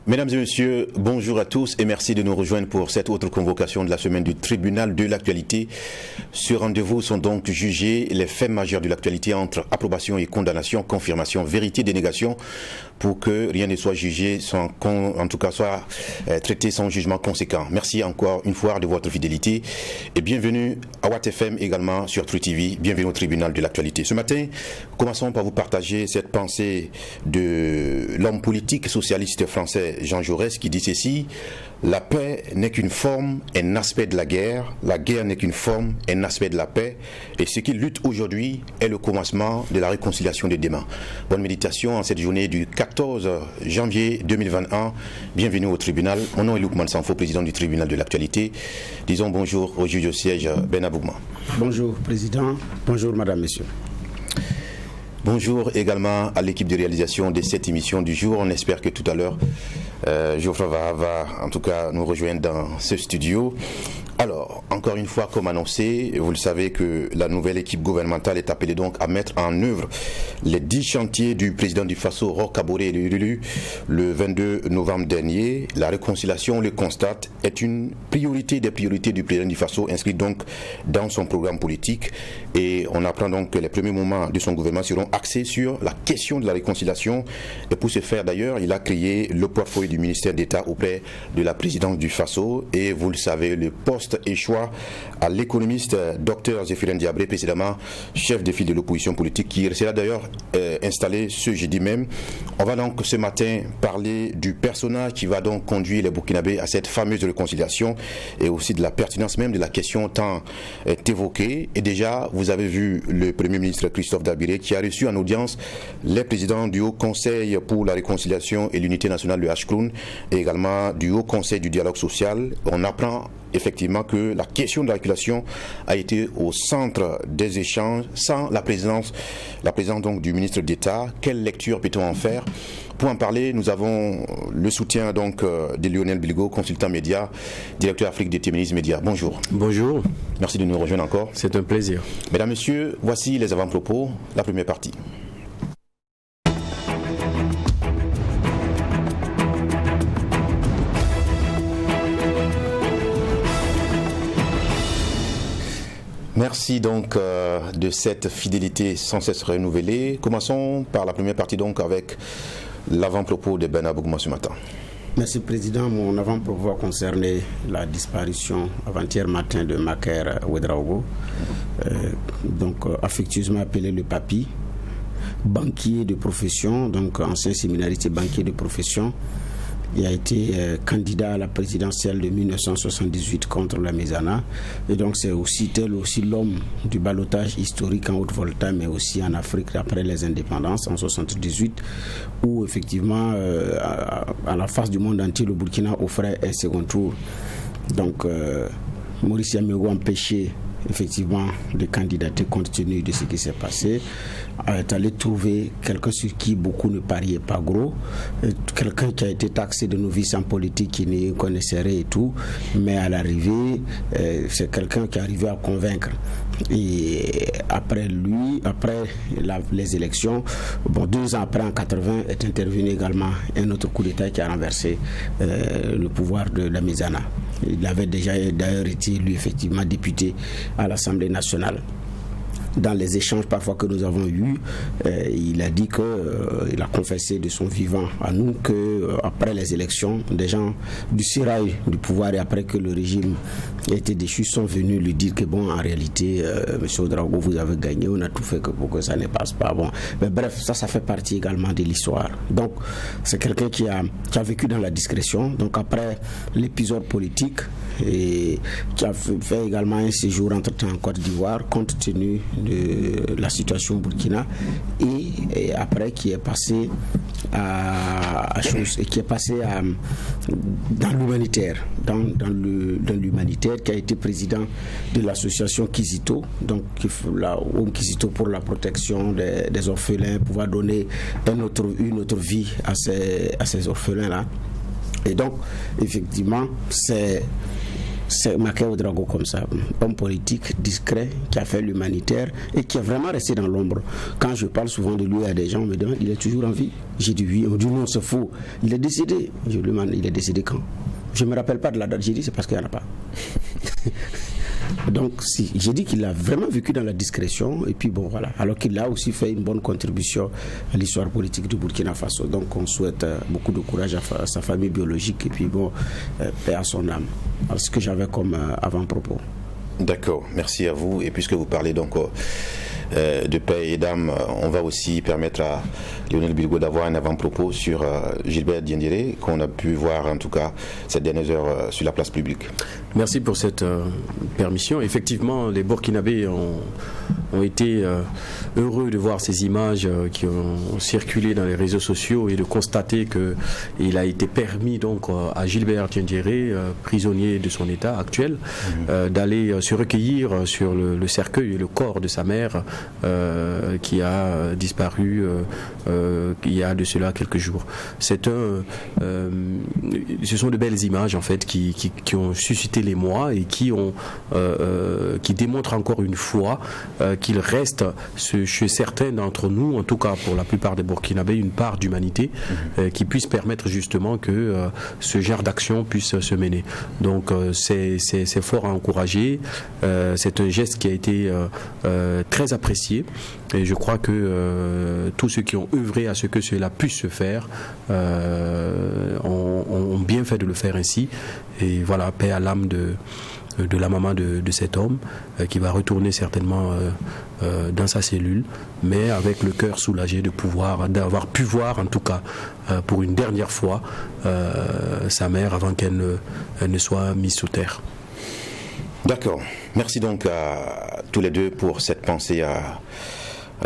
Mesdames et messieurs, bonjour à tous et merci de nous rejoindre pour cette autre convocation de la semaine du tribunal de l'actualité. Ce rendez-vous sont donc jugés les faits majeurs de l'actualité entre approbation et condamnation, confirmation, vérité, dénégation, pour que rien ne soit jugé, soit traité sans jugement conséquent. Merci encore une fois de votre fidélité et bienvenue à Watt FM également sur True TV. Bienvenue au tribunal de l'actualité. Ce matin, commençons par vous partager cette pensée de l'homme politique socialiste français Jean Jaurès qui dit ceci: la paix n'est qu'une forme, un aspect de la guerre n'est qu'une forme, un aspect de la paix, et ce qui lutte aujourd'hui est le commencement de la réconciliation de demain. Bonne méditation en cette journée du 14 janvier 2021. Bienvenue au tribunal. Mon nom est Loukman Sanfo, président du tribunal de l'actualité. Disons bonjour au juge au siège Ben Abougma. Bonjour président, bonjour madame, messieurs. Bonjour également à l'équipe de réalisation de cette émission du jour. On espère que tout à l'heure, Geoffroy va en tout cas nous rejoindre dans ce studio. Alors, encore une fois, comme annoncé, vous le savez que la nouvelle équipe gouvernementale est appelée donc à mettre en œuvre les 10 chantiers du président du Faso, Roch Kaboré, élu le 22 novembre dernier. La réconciliation, on le constate, est une priorité des priorités du président du Faso, inscrite donc dans son programme politique. Et on apprend donc que les premiers moments de son gouvernement seront axés sur la question de la réconciliation. Et pour ce faire, d'ailleurs, il a créé le portefeuille du ministère d'État auprès de la présidence du Faso. Et vous le savez, le poste échoua à l'économiste Dr Zéphirin Diabré, précédemment chef de file de l'opposition politique, qui sera d'ailleurs installé ce jeudi même. On va donc ce matin parler du personnage qui va donc conduire les Burkinabés à cette fameuse réconciliation et aussi de la pertinence même de la question tant évoquée. Et déjà, vous avez vu le Premier ministre Christophe Dabiré qui a reçu en audience les présidents du Haut Conseil pour la réconciliation et l'unité nationale, le HCRUN, et également du Haut Conseil du dialogue social. On apprend effectivement que la question de la réconciliation a été au centre des échanges sans la présence donc du ministre d'État. Quelle lecture peut-on en faire? Pour en parler, nous avons le soutien donc de Lionel Bilgo, consultant média, directeur Afrique de Téménis Média. Bonjour. Bonjour. Merci de nous rejoindre encore. C'est un plaisir. Mesdames, Messieurs, voici les avant-propos, la première partie. Merci donc de cette fidélité sans cesse renouvelée. Commençons par la première partie donc avec l'avant-propos de Ben Abougma ce matin. Merci président. Mon avant-propos a concerné la disparition avant-hier matin de Maker Ouedraogo, affectueusement appelé le Papi, banquier de profession, donc ancien séminariste et banquier de profession. Il a été candidat à la présidentielle de 1978 contre la Mezana. Et donc c'est aussi l'homme du ballottage historique en Haute-Volta, mais aussi en Afrique après les indépendances en 78, où effectivement, à la face du monde entier, le Burkina offrait un second tour. Donc Maurice Yamégo empêché effectivement de candidater compte tenu de ce qui s'est passé, est allé trouver quelqu'un sur qui beaucoup ne pariaient pas gros, quelqu'un qui a été taxé de novice en politique, qui ne connaissait rien et tout, mais à l'arrivée, c'est quelqu'un qui est arrivé à convaincre. Et après les élections, 2 ans après, en 80, est intervenu également un autre coup d'État qui a renversé le pouvoir de la Mezana. Il avait déjà d'ailleurs été élu effectivement député à l'Assemblée nationale. Dans les échanges parfois que nous avons eus, il a dit il a confessé de son vivant à nous que après les élections, des gens du sérail du pouvoir et après que le régime a été déchu sont venus lui dire que bon, en réalité, monsieur Ouedraogo, vous avez gagné, on a tout fait pour que ça ne passe pas. Bon, mais bref, ça fait partie également de l'histoire. Donc, c'est quelqu'un qui a vécu dans la discrétion. Donc après l'épisode politique, et qui a fait également un séjour entre-temps en Côte d'Ivoire, compte tenu de la situation au Burkina, et après qui est passé dans l'humanitaire, dans l'humanitaire, qui a été président de l'association Kizito, donc Kizito pour la protection des orphelins, pouvoir donner une autre vie à ces orphelins-là. Et donc, effectivement, c'est C'est Macky Ouedraogo comme ça, homme politique discret qui a fait l'humanitaire et qui est vraiment resté dans l'ombre. Quand je parle souvent de lui à des gens, on me demande, il est toujours en vie. J'ai dit oui, on dit non, c'est faux. Il est décédé. Je lui demande, il est décédé quand? Je ne me rappelle pas de la date. J'ai dit, c'est parce qu'il n'y en a pas. Donc, j'ai dit qu'il a vraiment vécu dans la discrétion. Et puis, bon, voilà. Alors qu'il a aussi fait une bonne contribution à l'histoire politique du Burkina Faso. Donc, on souhaite beaucoup de courage à sa famille biologique. Et puis, bon, paix à son âme. Alors, ce que j'avais comme avant-propos. D'accord, merci à vous. Et puisque vous parlez donc de paix et d'âme, on va aussi permettre à Lionel Bilgo d'avoir un avant-propos sur Gilbert Diendéré, qu'on a pu voir en tout cas ces dernières heures sur la place publique. Merci pour cette permission. Effectivement, les Burkinabés ont été heureux de voir ces images qui ont circulé dans les réseaux sociaux et de constater qu'il a été permis donc à Gilbert Diendéré, prisonnier de son état actuel, d'aller se recueillir sur le cercueil et le corps de sa mère qui a disparu il y a de cela quelques jours. Ce sont de belles images en fait qui ont suscité l'émoi et qui démontrent encore une fois qu'il reste chez certains d'entre nous, en tout cas pour la plupart des Burkinabés, une part d'humanité qui puisse permettre justement que ce genre d'action puisse se mener. Donc c'est fort à encourager. C'est un geste qui a été très apprécié et je crois que tous ceux qui ont œuvré à ce que cela puisse se faire ont bien fait de le faire ainsi. Et voilà, paix à l'âme de la maman de cet homme qui va retourner certainement dans sa cellule, mais avec le cœur soulagé d'avoir pu voir en tout cas pour une dernière fois sa mère avant qu'elle ne soit mise sous terre. D'accord. Merci donc à tous les deux pour cette pensée à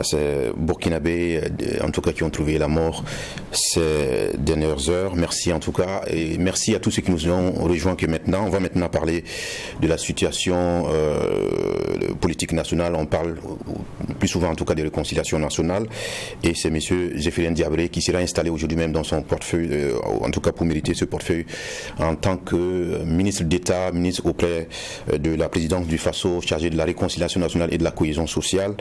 ces Burkinabés, en tout cas qui ont trouvé la mort ces dernières heures. Merci en tout cas, et merci à tous ceux qui nous ont rejoints. Que maintenant, on va maintenant parler de la situation politique nationale. On parle plus souvent en tout cas de réconciliation nationale, et c'est monsieur Zéphirin Diabré qui sera installé aujourd'hui même dans son portefeuille, en tout cas pour mériter ce portefeuille en tant que ministre d'État, ministre auprès de la présidence du Faso, chargé de la réconciliation nationale et de la cohésion sociale.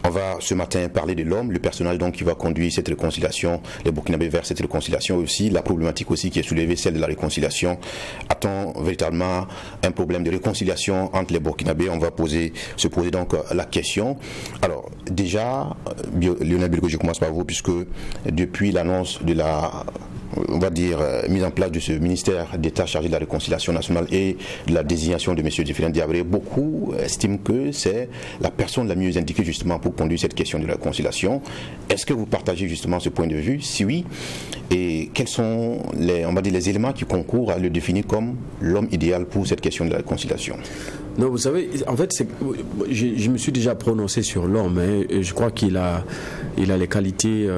On va ce matin parler de l'homme, le personnage donc qui va conduire cette réconciliation, les Burkinabés vers cette réconciliation, et aussi la problématique aussi qui est soulevée, celle de la réconciliation. A-t-on véritablement un problème de réconciliation entre les Burkinabés? On va se poser donc la question. Alors déjà, Lionel Bilgo, je commence par vous, puisque depuis l'annonce de la mise en place de ce ministère d'État chargé de la réconciliation nationale et de la désignation de M. Zéphirin Diabré, beaucoup estiment que c'est la personne la mieux indiquée justement pour conduire cette question de la réconciliation. Est-ce que vous partagez justement ce point de vue? Si oui, et quels sont les éléments qui concourent à le définir comme l'homme idéal pour cette question de la réconciliation? Non, vous savez, en fait, je me suis déjà prononcé sur l'homme, et je crois qu'il a les qualités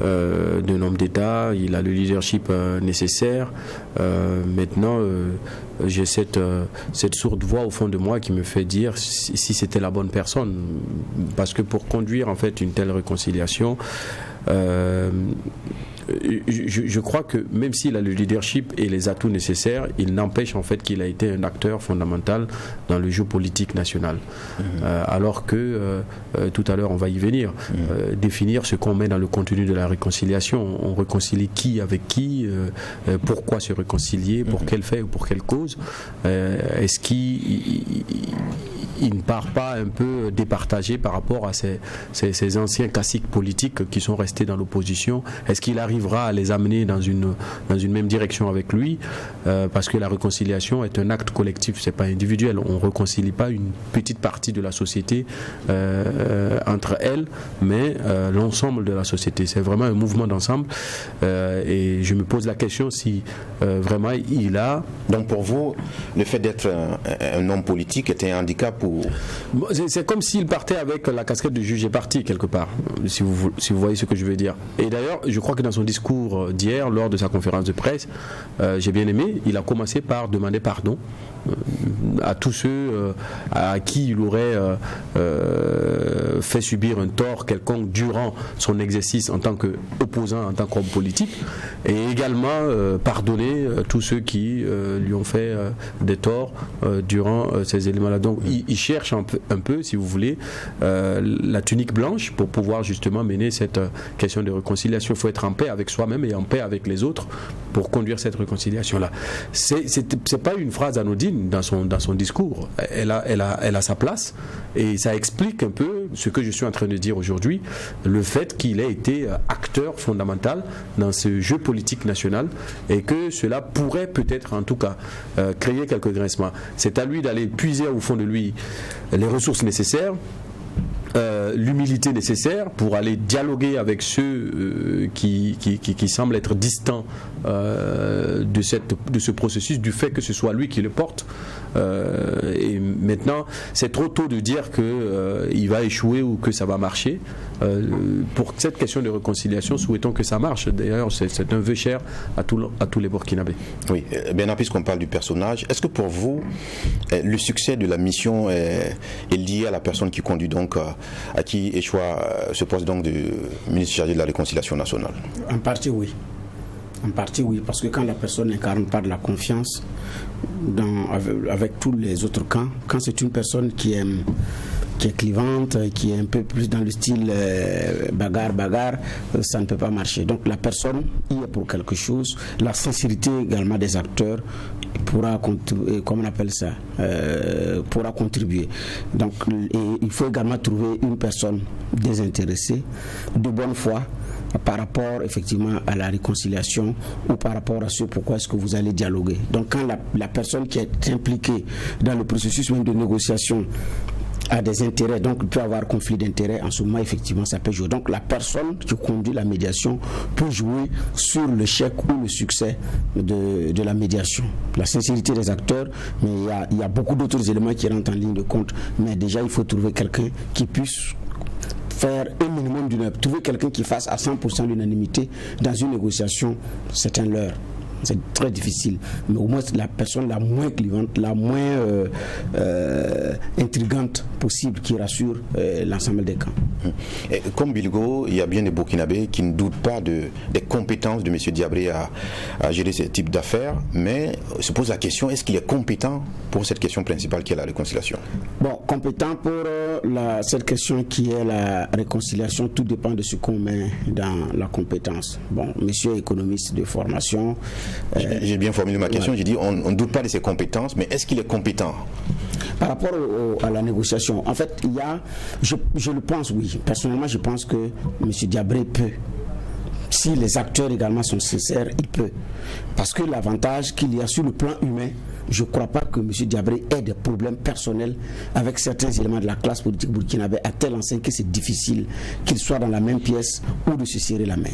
d'un homme d'État, il a le leadership nécessaire. Maintenant, j'ai cette sourde voix au fond de moi qui me fait dire si c'était la bonne personne, parce que pour conduire en fait une telle réconciliation, je crois que même s'il a le leadership et les atouts nécessaires, il n'empêche en fait qu'il a été un acteur fondamental dans le jeu politique national. Alors que tout à l'heure on va y venir, définir ce qu'on met dans le contenu de la réconciliation. On réconcilie qui avec qui, pourquoi se réconcilier, pour quel fait ou pour quelle cause. Est-ce qu'il ne part pas un peu départagé par rapport à ces anciens classiques politiques qui sont restés dans l'opposition? Est-ce qu'il arrivera à les amener dans une même direction avec lui, parce que la réconciliation est un acte collectif, c'est pas individuel. On réconcilie pas une petite partie de la société entre elles, mais l'ensemble de la société. C'est vraiment un mouvement d'ensemble, et je me pose la question si vraiment il a... Donc pour vous, le fait d'être un homme politique était un handicap pour... C'est comme s'il partait avec la casquette de juge et parti quelque part, si vous voyez ce que je veux dire. Et d'ailleurs, je crois que dans son discours d'hier, lors de sa conférence de presse, j'ai bien aimé, il a commencé par demander pardon à tous ceux à qui il aurait fait subir un tort quelconque durant son exercice en tant qu'opposant, en tant qu'homme politique, et également pardonner tous ceux qui lui ont fait des torts durant ces éléments-là. Donc il cherche un peu, si vous voulez, la tunique blanche pour pouvoir justement mener cette question de réconciliation. Il faut être en paix avec soi-même et en paix avec les autres pour conduire cette réconciliation-là. C'est pas une phrase anodine dans son discours. Elle a sa place et ça explique un peu ce que je suis en train de dire aujourd'hui, le fait qu'il ait été acteur fondamental dans ce jeu politique national et que cela pourrait peut-être en tout cas créer quelques grincements. C'est à lui d'aller puiser au fond de lui les ressources nécessaires, l'humilité nécessaire pour aller dialoguer avec ceux qui semblent être distants de ce processus, du fait que ce soit lui qui le porte. Et maintenant, c'est trop tôt de dire qu'il va échouer ou que ça va marcher. Pour cette question de réconciliation, souhaitons que ça marche. D'ailleurs, c'est un vœu cher à tous les Burkinabés. Oui, bien puisqu'on parle du personnage, est-ce que pour vous, le succès de la mission est lié à la personne qui conduit donc, à qui échoua ce poste donc de ministre chargé de la réconciliation nationale? En partie, oui. En partie, oui, parce que quand la personne n'incarne pas de la confiance avec tous les autres camps, quand c'est une personne qui est clivante, qui est un peu plus dans le style bagarre, ça ne peut pas marcher. Donc la personne y est pour quelque chose. La sincérité également des acteurs pourra contribuer, comment on appelle ça, pourra contribuer. Donc il faut également trouver une personne désintéressée, de bonne foi, par rapport effectivement à la réconciliation ou par rapport à ce pourquoi est-ce que vous allez dialoguer. Donc quand la personne qui est impliquée dans le processus même de négociation a des intérêts, donc il peut avoir conflit d'intérêts, en ce moment effectivement ça peut jouer. Donc la personne qui conduit la médiation peut jouer sur l'échec ou le succès de la médiation. La sincérité des acteurs, mais il y a beaucoup d'autres éléments qui rentrent en ligne de compte. Mais déjà il faut trouver quelqu'un qui puisse faire un minimum trouver quelqu'un qui fasse à 100% l'unanimité dans une négociation, c'est un leurre. C'est très difficile, mais au moins la personne la moins clivante, la moins intrigante possible qui rassure l'ensemble des camps. Et comme Bilgo, il y a bien des Burkinabés qui ne doutent pas des compétences de M. Diabré à gérer ce type d'affaires, mais se pose la question, est-ce qu'il est compétent pour cette question principale qui est la réconciliation? Bon, compétent pour cette question qui est la réconciliation, tout dépend de ce qu'on met dans la compétence. Bon, monsieur est économiste de formation. J'ai bien formulé ma question, j'ai dit on ne doute pas de ses compétences, mais est-ce qu'il est compétent? Par rapport à la négociation, en fait, il y a, je le pense, oui. Personnellement, je pense que M. Diabré peut. Si les acteurs également sont sincères, il peut. Parce que l'avantage qu'il y a sur le plan humain, je ne crois pas que M. Diabré ait des problèmes personnels avec certains éléments de la classe politique burkinabé à telle enseigne que c'est difficile qu'ils soient dans la même pièce ou de se serrer la main.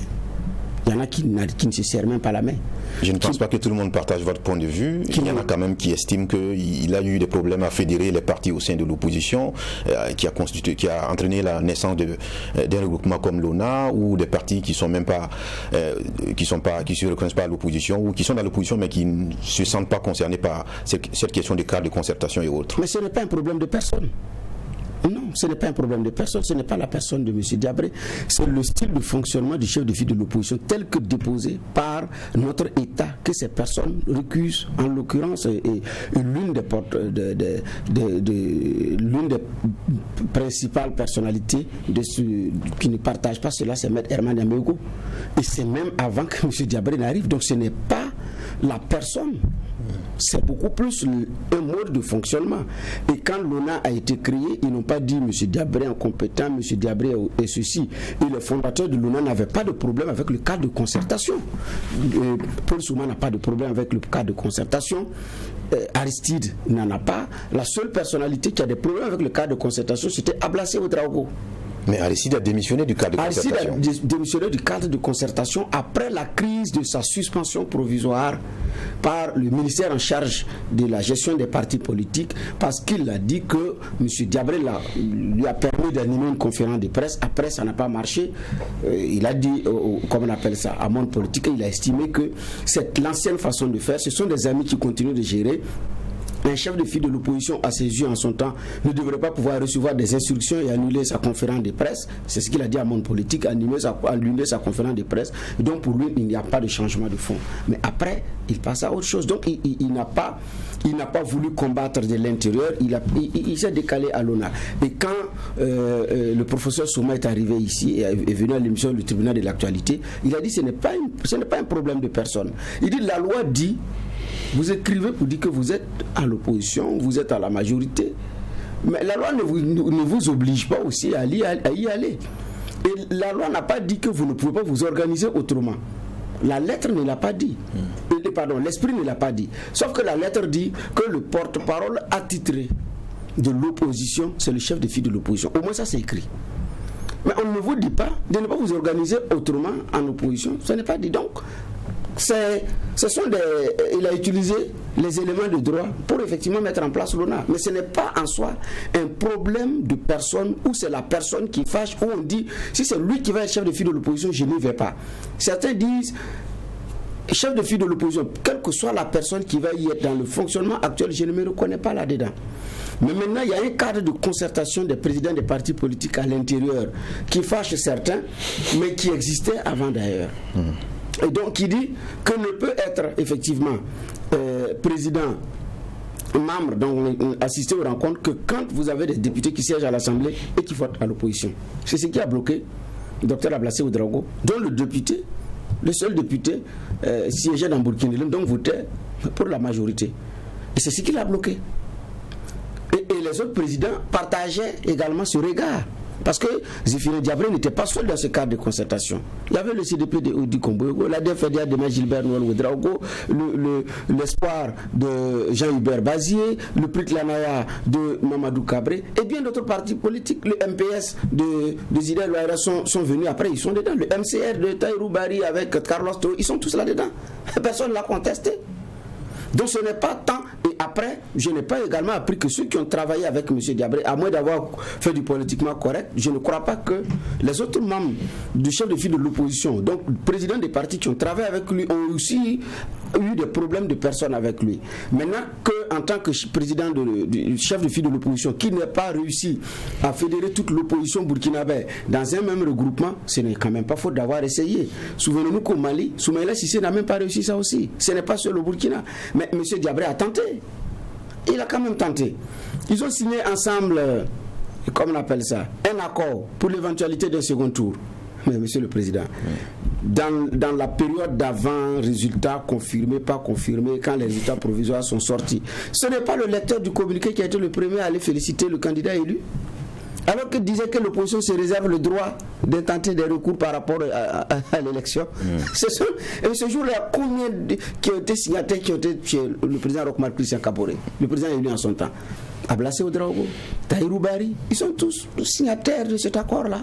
Il y en a qui ne se serrent même pas la main. Je ne pense pas que tout le monde partage votre point de vue. Il y en a quand même qui estiment qu'il a eu des problèmes à fédérer les partis au sein de l'opposition, qui a entraîné la naissance d'un regroupement comme l'ONA, ou des partis qui sont même pas, qui se reconnaissent pas à l'opposition, ou qui sont dans l'opposition mais qui ne se sentent pas concernés par cette question des cadres de concertation et autres. Mais ce n'est pas un problème de personne. Non, ce n'est pas un problème de personne, ce n'est pas la personne de M. Diabré, c'est le style de fonctionnement du chef de file de l'opposition tel que déposé par notre État que ces personnes récusent. En l'occurrence, l'une des principales personnalités qui ne partage pas cela, c'est M. Herman Yamego. Et c'est même avant que M. Diabré n'arrive, donc ce n'est pas la personne. C'est beaucoup plus un mode de fonctionnement. Et quand l'ONA a été créé, ils n'ont pas dit M. Diabré est incompétent, M. Diabré est ceci. Et les fondateurs de l'ONA n'avaient pas de problème avec le cadre de concertation. Paul Souma n'a pas de problème avec le cadre de concertation. Aristide n'en a pas. La seule personnalité qui a des problèmes avec le cadre de concertation, c'était Ablassé Ouedraogo. Mais Aristide a démissionné du cadre de concertation. Aristide a démissionné du cadre de concertation après la crise de sa suspension provisoire par le ministère en charge de la gestion des partis politiques, parce qu'il a dit que M. Diabré lui a permis d'animer une conférence de presse. Après, ça n'a pas marché. Il a dit, comme on appelle ça, à monde politique, il a estimé que l'ancienne façon de faire, ce sont des amis qui continuent de gérer. Un chef de file de l'opposition, à ses yeux en son temps, ne devrait pas pouvoir recevoir des instructions et annuler sa conférence de presse. C'est ce qu'il a dit à Monde Politique, annuler sa conférence de presse. Et donc pour lui, il n'y a pas de changement de fond. Mais après, il passe à autre chose. Donc il n'a pas voulu combattre de l'intérieur, il s'est décalé à l'ONA. Et quand le professeur Souma est arrivé ici et est venu à l'émission du tribunal de l'actualité, il a dit ce n'est pas un problème de personne. Il dit la loi dit, vous écrivez pour dire que vous êtes à l'opposition, vous êtes à la majorité, mais la loi ne vous oblige pas aussi à y aller. Et la loi n'a pas dit que vous ne pouvez pas vous organiser autrement. La lettre ne l'a pas dit. L'esprit ne l'a pas dit. Sauf que la lettre dit que le porte-parole attitré de l'opposition, c'est le chef de file de l'opposition. Au moins ça c'est écrit. Mais on ne vous dit pas de ne pas vous organiser autrement en opposition. Ça n'est pas dit. Donc, il a utilisé les éléments de droit pour effectivement mettre en place l'ONA. Mais ce n'est pas en soi un problème de personne où c'est la personne qui fâche, où on dit si c'est lui qui va être chef de file de l'opposition, je n'y vais pas. Certains disent chef de file de l'opposition, quelle que soit la personne qui va y être dans le fonctionnement actuel, je ne me reconnais pas là-dedans. Mais maintenant, il y a un cadre de concertation des présidents des partis politiques à l'intérieur qui fâche certains, mais qui existait avant d'ailleurs. Et donc, il dit que ne peut être effectivement président, membre, donc assister aux rencontres, que quand vous avez des députés qui siègent à l'Assemblée et qui votent à l'opposition. C'est ce qui a bloqué le docteur Ablassé Ouedraogo, dont le seul député siégeait dans Burkina, donc votait pour la majorité. Et c'est ce qui l'a bloqué. Et les autres présidents partageaient également ce regard. Parce que Zéphirine Diabré n'était pas seul dans ce cadre de concertation. Il y avait le CDP de Odi Kombogo, la DFDA de Gilbert Noël Ouedraogo, l'espoir de Jean-Hubert Bazier, le PRIC Lanaya de Mamadou Cabré, et bien d'autres partis politiques. Le MPS de Zidane Ouaïra sont venus après, ils sont dedans. Le MCR de Tahirou Bari avec Carlos Toro, ils sont tous là-dedans. Personne ne l'a contesté. Donc ce n'est pas tant. Et après, je n'ai pas également appris que ceux qui ont travaillé avec M. Diabré, à moins d'avoir fait du politiquement correct, je ne crois pas que les autres membres du chef de file de l'opposition, donc le président des partis qui ont travaillé avec lui, ont aussi eu des problèmes de personnes avec lui. Maintenant qu'en tant que président du chef de file de l'opposition, qui n'a pas réussi à fédérer toute l'opposition burkinabé dans un même regroupement, ce n'est quand même pas faute d'avoir essayé. Souvenez-nous qu'au Mali, Soumaïla Cissé n'a même pas réussi ça aussi. Ce n'est pas seul au Burkina. Mais M. Diabré a tenté. Il a quand même tenté. Ils ont signé ensemble, comme on appelle ça, un accord pour l'éventualité d'un second tour. Mais Monsieur le Président, dans la période d'avant, résultats confirmés, pas confirmés, quand les résultats provisoires sont sortis, ce n'est pas le lecteur du communiqué qui a été le premier à aller féliciter le candidat élu, alors qu'il disait que l'opposition se réserve le droit d'intenter des recours par rapport à l'élection. Et ce jour-là, combien qui ont été signataires qui ont été chez le président Rochmar Christian Kaboré, le président élu en son temps, Ablassé Ouedraogo, Tahirou Bari, ils sont tous signataires de cet accord-là.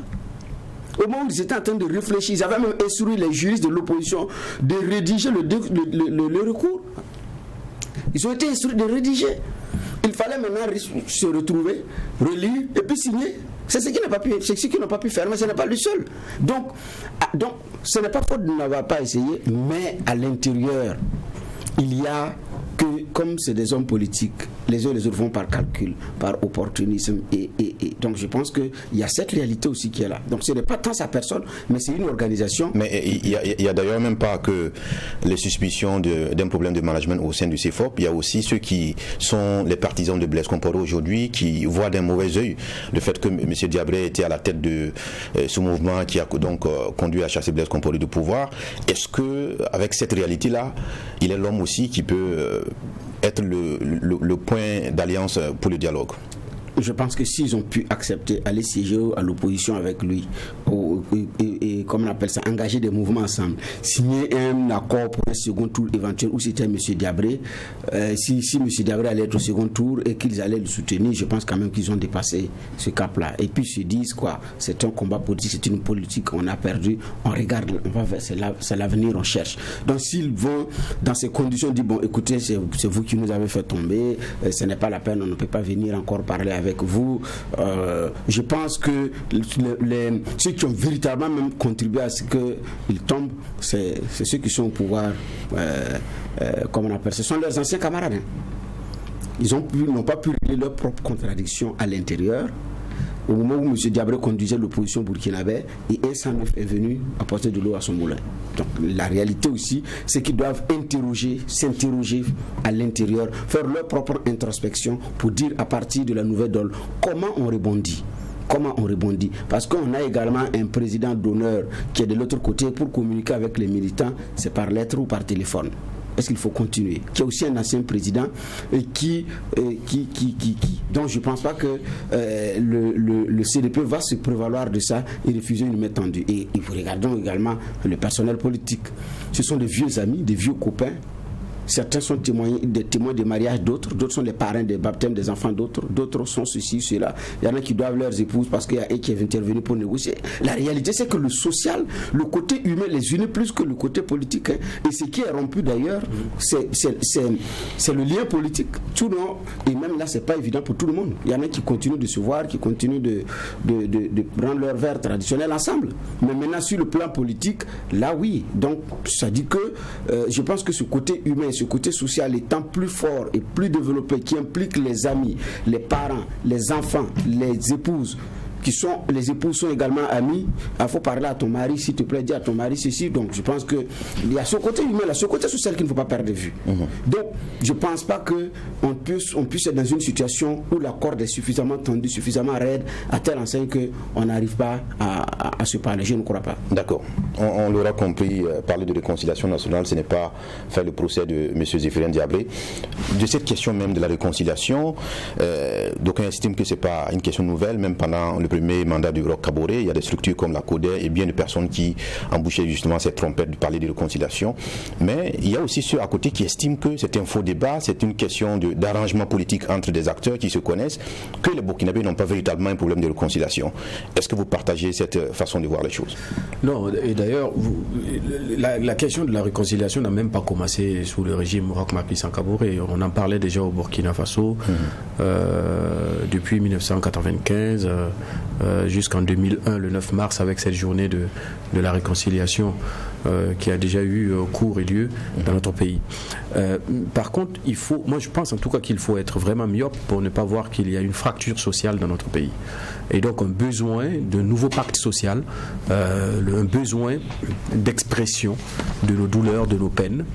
Au moment où ils étaient en train de réfléchir, ils avaient même instruit les juristes de l'opposition de rédiger le recours. Ils ont été instruits de rédiger. Il fallait maintenant se retrouver, relire et puis signer. C'est ce qu'ils n'ont pas pu faire, mais ce n'est pas le seul. Donc ce n'est pas faute de n'avoir pas essayé, mais à l'intérieur, il y a que, comme c'est des hommes politiques, les uns et les autres vont par calcul, par opportunisme, et donc je pense qu'il y a cette réalité aussi qui est là. Donc ce n'est pas tant sa personne, mais c'est une organisation. Mais il y a d'ailleurs même pas que les suspicions d'un problème de management au sein du CFOP, il y a aussi ceux qui sont les partisans de Blaise Compaoré aujourd'hui, qui voient d'un mauvais œil le fait que M. Diabré était à la tête de ce mouvement qui a donc conduit à chasser Blaise Compaoré du pouvoir. Est-ce que avec cette réalité-là, il est l'homme aussi qui peut être le point d'alliance pour le dialogue? Je pense que s'ils ont pu accepter aller siéger à l'opposition avec lui et comme on appelle ça, engager des mouvements ensemble, signer un accord pour un second tour éventuel où c'était M. Diabré, si M. Diabré allait être au second tour et qu'ils allaient le soutenir, je pense quand même qu'ils ont dépassé ce cap-là. Et puis ils se disent quoi, c'est un combat politique, c'est une politique, on a perdu, on regarde, on va vers, c'est l'avenir, on cherche. Donc s'ils vont dans ces conditions, disent bon écoutez, c'est vous qui nous avez fait tomber, ce n'est pas la peine, on ne peut pas venir encore parler avec vous. Je pense que ceux qui ont véritablement même contribué à ce qu'ils tombent, c'est ceux qui sont au pouvoir, comme on appelle, ce sont leurs anciens camarades. Ils n'ont pas pu régler leurs propres contradictions à l'intérieur. Au moment où M. Diabré conduisait l'opposition burkinabé, et un 109 est venu apporter de l'eau à son moulin. Donc la réalité aussi, c'est qu'ils doivent s'interroger à l'intérieur, faire leur propre introspection pour dire à partir de la nouvelle donne comment on rebondit. Parce qu'on a également un président d'honneur qui est de l'autre côté pour communiquer avec les militants, c'est par lettre ou par téléphone. Est-ce qu'il faut continuer? Qui est aussi un ancien président donc je ne pense pas que le CDP va se prévaloir de ça et refuser une main tendue. Et regardons également le personnel politique. Ce sont des vieux amis, des vieux copains. Certains sont des témoins de mariage d'autres sont les parrains des baptêmes des enfants d'autres sont ceci, cela. Il y en a qui doivent leurs épouses parce qu'il y a eux qui est intervenu pour négocier. La réalité, c'est que le social, le côté humain les unit plus que le côté politique. Hein. Et ce qui est rompu d'ailleurs, c'est le lien politique. Tout le monde, et même là, c'est pas évident pour tout le monde. Il y en a qui continuent de se voir, qui continuent de prendre leur verre traditionnel ensemble. Mais maintenant, sur le plan politique, là oui. Donc, ça dit que je pense que ce côté humain, ce côté social étant plus fort et plus développé, qui implique les amis, les parents, les enfants, les épouses, les épouses sont également amis. Il faut parler à ton mari, s'il te plaît, dis à ton mari ceci. Donc je pense qu'il y a ce côté humain, là, ce côté social qu'il ne faut pas perdre de vue. Donc je ne pense pas qu'on puisse être dans une situation où la corde est suffisamment tendue, suffisamment raide, à telle enseigne qu'on n'arrive pas à se parler. Je ne crois pas. D'accord. On l'aura compris, parler de réconciliation nationale, ce n'est pas faire le procès de M. Zéphirin Diabré. De cette question même de la réconciliation, d'aucuns estiment que ce n'est pas une question nouvelle, même pendant le premier mandat du Roch Kaboré, il y a des structures comme la CODER et bien de personnes qui embouchaient justement cette trompette de parler de réconciliation. Mais il y a aussi ceux à côté qui estiment que c'est un faux débat, c'est une question d'arrangement politique entre des acteurs qui se connaissent, que les Burkinabés n'ont pas véritablement un problème de réconciliation. Est-ce que vous partagez cette façon de voir les choses? Non, et d'ailleurs, la question de la réconciliation n'a même pas commencé sous le régime Roch Marc Christian Kaboré. On en parlait déjà au Burkina Faso depuis 1995 jusqu'en 2001, le 9 mars, avec cette journée de la réconciliation qui a déjà eu cours et lieu dans notre pays. Par contre, moi je pense en tout cas qu'il faut être vraiment myope pour ne pas voir qu'il y a une fracture sociale dans notre pays. Et donc un besoin de nouveau pacte social, un besoin d'expression de nos douleurs, de nos peines,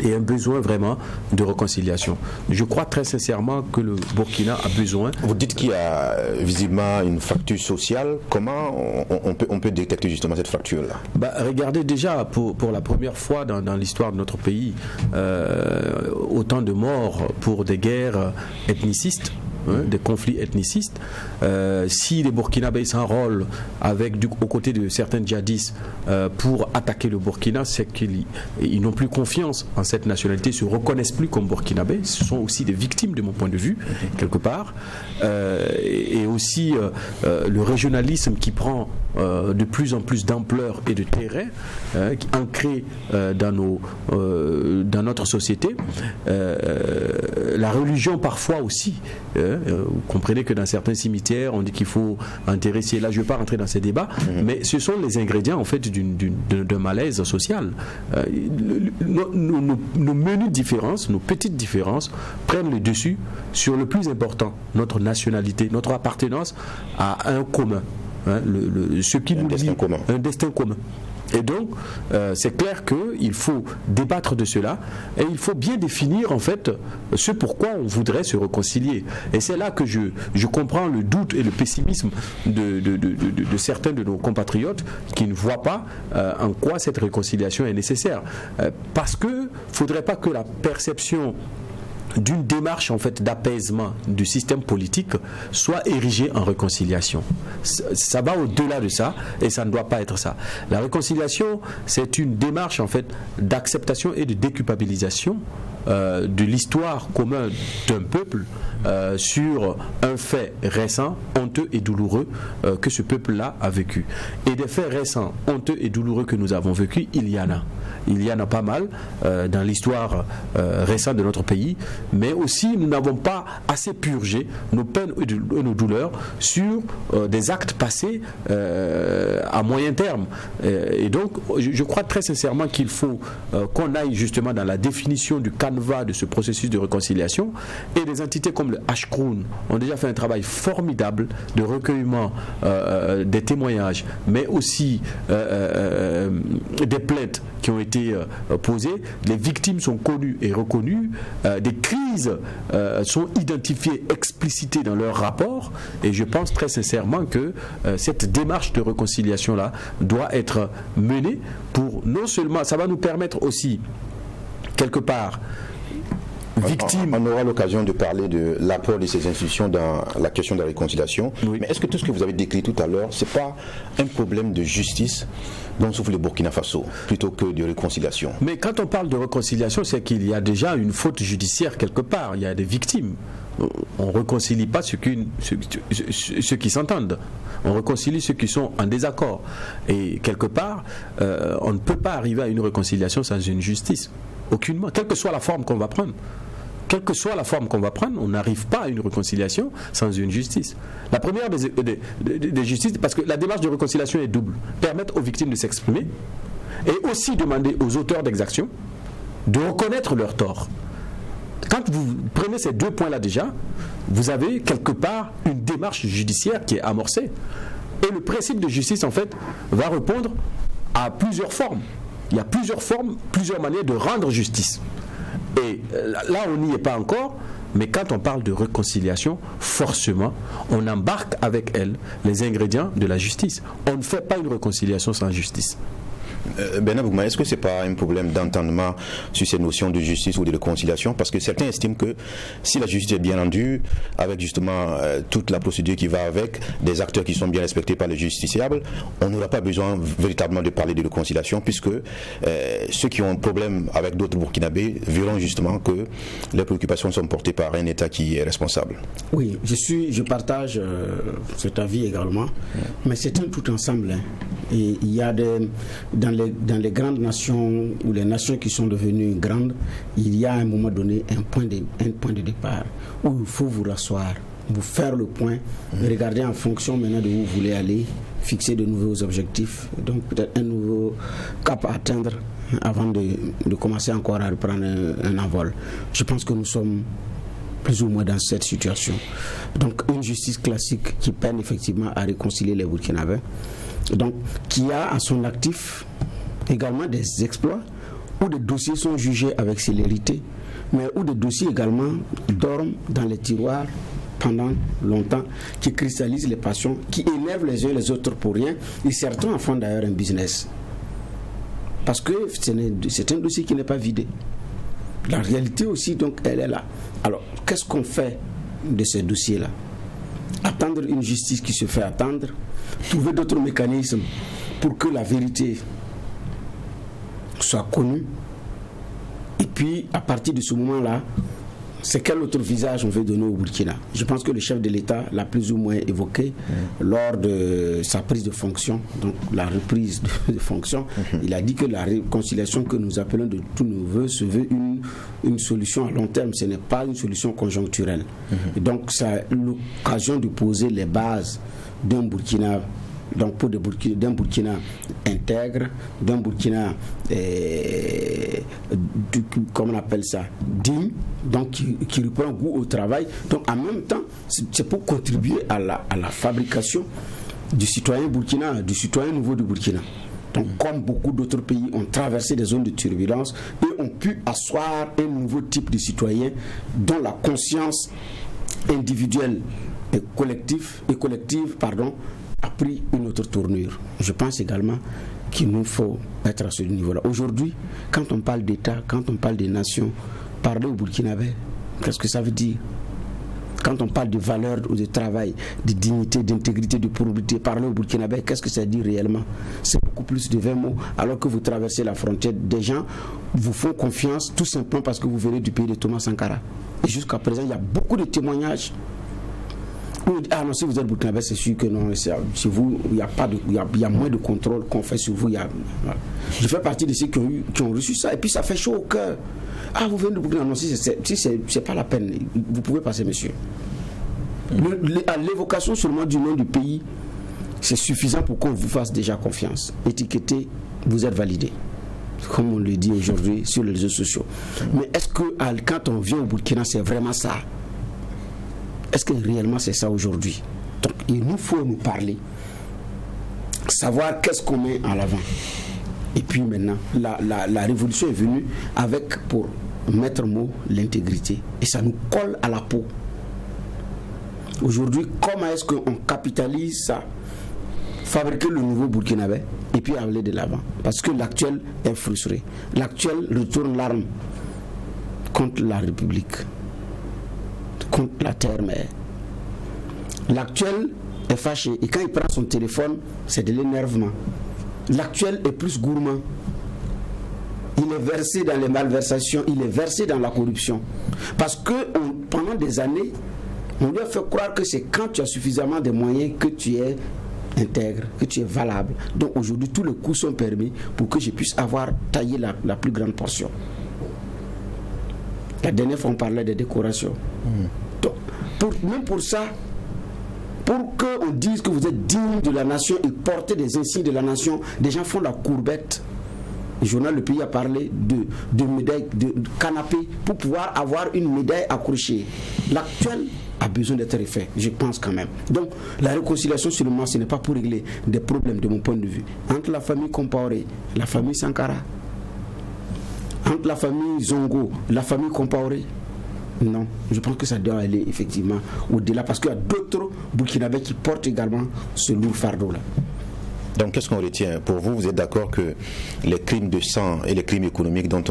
et un besoin vraiment de réconciliation. Je crois très sincèrement que le Burkina a besoin... Vous dites qu'il y a visiblement une fracture sociale. Comment on peut détecter justement cette fracture-là? Regardez déjà, pour la première fois dans l'histoire de notre pays, autant de morts pour des guerres ethnicistes, des conflits ethnicistes. Si les Burkinabés s'enrôlent aux côtés de certains djihadistes pour attaquer le Burkina, c'est qu'ils n'ont plus confiance en cette nationalité, ne se reconnaissent plus comme Burkinabés. Ce sont aussi des victimes de mon point de vue, quelque part. Et aussi le régionalisme qui prend de plus en plus d'ampleur et de terrain, ancré dans notre société. La religion parfois aussi. Vous comprenez que dans certains cimetières, on dit qu'il faut enterrer. Là, je ne vais pas rentrer dans ces débats, mais ce sont les ingrédients en fait d'un malaise social. Nos menues différences, nos petites différences prennent le dessus sur le plus important, notre nationalité, notre appartenance à un commun. Ce qui nous lie, un destin commun. Et donc, c'est clair qu'il faut débattre de cela et il faut bien définir en fait ce pourquoi on voudrait se réconcilier. Et c'est là que je comprends le doute et le pessimisme de certains de nos compatriotes qui ne voient pas en quoi cette réconciliation est nécessaire. Parce qu'il ne faudrait pas que la perception d'une démarche en fait d'apaisement du système politique soit érigée en réconciliation. Ça va au-delà de ça et ça ne doit pas être ça. La réconciliation, c'est une démarche en fait d'acceptation et de déculpabilisation de l'histoire commune d'un peuple sur un fait récent, honteux et douloureux que ce peuple-là a vécu. Et des faits récents, honteux et douloureux que nous avons vécu, il y en a. Il y en a pas mal dans l'histoire récente de notre pays, mais aussi nous n'avons pas assez purgé nos peines et nos douleurs sur des actes passés à moyen terme. Et donc, je crois très sincèrement qu'il faut qu'on aille justement dans la définition du canevas de ce processus de réconciliation. Et des entités comme le Ashkroun ont déjà fait un travail formidable de recueillement des témoignages, mais aussi des plaintes qui ont été posées. Les victimes sont connues et reconnues. Des crises sont identifiées, explicitées dans leur rapport. Et je pense très sincèrement que cette démarche de réconciliation-là doit être menée pour non seulement, ça va nous permettre aussi, quelque part, victimes. On aura l'occasion de parler de l'apport de ces institutions dans la question de la réconciliation. Oui. Mais est-ce que tout ce que vous avez décrit tout à l'heure, ce n'est pas un problème de justice dont souffre le Burkina Faso, plutôt que de réconciliation? Mais quand on parle de réconciliation, c'est qu'il y a déjà une faute judiciaire quelque part. Il y a des victimes. On ne réconcilie pas ceux qui s'entendent. On réconcilie ceux qui sont en désaccord. Et quelque part, on ne peut pas arriver à une réconciliation sans une justice. Aucunement. Quelle que soit la forme qu'on va prendre. Quelle que soit la forme qu'on va prendre, on n'arrive pas à une réconciliation sans une justice. La première des justices, parce que la démarche de réconciliation est double. Permettre aux victimes de s'exprimer et aussi demander aux auteurs d'exactions de reconnaître leurs torts. Quand vous prenez ces deux points-là déjà, vous avez quelque part une démarche judiciaire qui est amorcée. Et le principe de justice, en fait, va répondre à plusieurs formes. Il y a plusieurs formes, plusieurs manières de rendre justice. Et là, on n'y est pas encore, mais quand on parle de réconciliation, forcément, on embarque avec elle les ingrédients de la justice. On ne fait pas une réconciliation sans justice. Bernard Bougouma, est-ce que ce n'est pas un problème d'entendement sur ces notions de justice ou de réconciliation? Parce que certains estiment que si la justice est bien rendue, avec justement toute la procédure qui va avec, des acteurs qui sont bien respectés par les justiciables, on n'aura pas besoin véritablement de parler de réconciliation, puisque ceux qui ont un problème avec d'autres Burkinabés verront justement que leurs préoccupations sont portées par un État qui est responsable. Oui, je partage cet avis également, mais c'est un tout ensemble. Hein. Et il y a dans les grandes nations ou les nations qui sont devenues grandes, il y a à un moment donné un point de départ où il faut vous rasseoir, vous faire le point, regarder en fonction maintenant de où vous voulez aller, fixer de nouveaux objectifs, donc peut-être un nouveau cap à atteindre avant de commencer encore à reprendre un envol. Je pense que nous sommes plus ou moins dans cette situation. Donc une justice classique qui peine effectivement à réconcilier les Burkinabés, donc qui a à son actif également des exploits où des dossiers sont jugés avec célérité, mais où des dossiers également dorment dans les tiroirs pendant longtemps, qui cristallisent les passions, qui énervent les uns les autres pour rien, et certains en font d'ailleurs un business. Parce que c'est un dossier qui n'est pas vidé. La réalité aussi, donc, elle est là. Alors, qu'est-ce qu'on fait de ces dossiers-là? Attendre une justice qui se fait attendre, trouver d'autres mécanismes pour que la vérité soit connue, et puis à partir de ce moment-là, c'est quel autre visage on veut donner au Burkina? Je pense que le chef de l'État l'a plus ou moins évoqué lors de sa prise de fonction, donc la reprise de fonction. Il a dit que la réconciliation que nous appelons de tous nos voeux se veut une solution à long terme, ce n'est pas une solution conjoncturelle. Et donc c'est l'occasion de poser les bases d'un Burkina, donc pour d'un Burkina intègre, d'un Burkina comment on appelle ça, digne, donc qui reprend goût au travail. Donc en même temps, c'est pour contribuer à la fabrication du citoyen burkina, du citoyen nouveau du Burkina. Donc comme beaucoup d'autres pays ont traversé des zones de turbulence et ont pu asseoir un nouveau type de citoyen dont la conscience individuelle et collective a pris une autre tournure. Je pense également qu'il nous faut être à ce niveau-là. Aujourd'hui, quand on parle d'État, quand on parle des nations, parler au Burkinabé, qu'est-ce que ça veut dire? Quand on parle de valeurs, de travail, de dignité, d'intégrité, de probité, parler au Burkinabé, qu'est-ce que ça dit réellement? C'est beaucoup plus de 20 mots. Alors que vous traversez la frontière, des gens vous font confiance tout simplement parce que vous venez du pays de Thomas Sankara. Et jusqu'à présent, il y a beaucoup de témoignages. Ah non, si vous êtes burkinabé, c'est sûr que non, chez vous, il y a moins de contrôle qu'on fait sur vous. Voilà. Je fais partie de ceux qui ont reçu ça, et puis ça fait chaud au cœur. Ah, vous venez de Burkina? Non, si c'est pas la peine, vous pouvez passer, monsieur. À l'évocation seulement du nom du pays, c'est suffisant pour qu'on vous fasse déjà confiance. Étiqueté, vous êtes validé. Comme on le dit aujourd'hui sur les réseaux sociaux. Mais est-ce que quand on vient au Burkina, c'est vraiment ça? Est-ce que réellement c'est ça aujourd'hui? Donc il nous faut nous parler, savoir qu'est-ce qu'on met en avant. Et puis maintenant, la révolution est venue avec pour maître mot l'intégrité. Et ça nous colle à la peau. Aujourd'hui, comment est-ce qu'on capitalise ça? Fabriquer le nouveau Burkinabé et puis aller de l'avant. Parce que l'actuel est frustré. L'actuel retourne l'arme contre la République, contre la terre-mère. L'actuel est fâché et quand il prend son téléphone, c'est de l'énervement. L'actuel est plus gourmand. Il est versé dans les malversations, il est versé dans la corruption. Parce que pendant des années, on lui a fait croire que c'est quand tu as suffisamment de moyens que tu es intègre, que tu es valable. Donc aujourd'hui, tous les coups sont permis pour que je puisse avoir taillé la plus grande portion. La dernière fois, on parlait des décorations. Donc, même pour ça, pour qu'on dise que vous êtes digne de la nation et porter des insignes de la nation, des gens font la courbette. Le journal Le Pays a parlé de médailles, de canapés, pour pouvoir avoir une médaille accrochée. L'actuel a besoin d'être fait, je pense quand même. Donc, la réconciliation, seulement, ce n'est pas pour régler des problèmes, de mon point de vue, entre la famille Compaoré, la famille Sankara, entre la famille Zongo, la famille Compaoré. Non, je pense que ça doit aller effectivement au-delà, parce qu'il y a d'autres Burkinabés qui portent également ce lourd fardeau-là. Donc qu'est-ce qu'on retient? Pour vous, vous êtes d'accord que les crimes de sang et les crimes économiques dont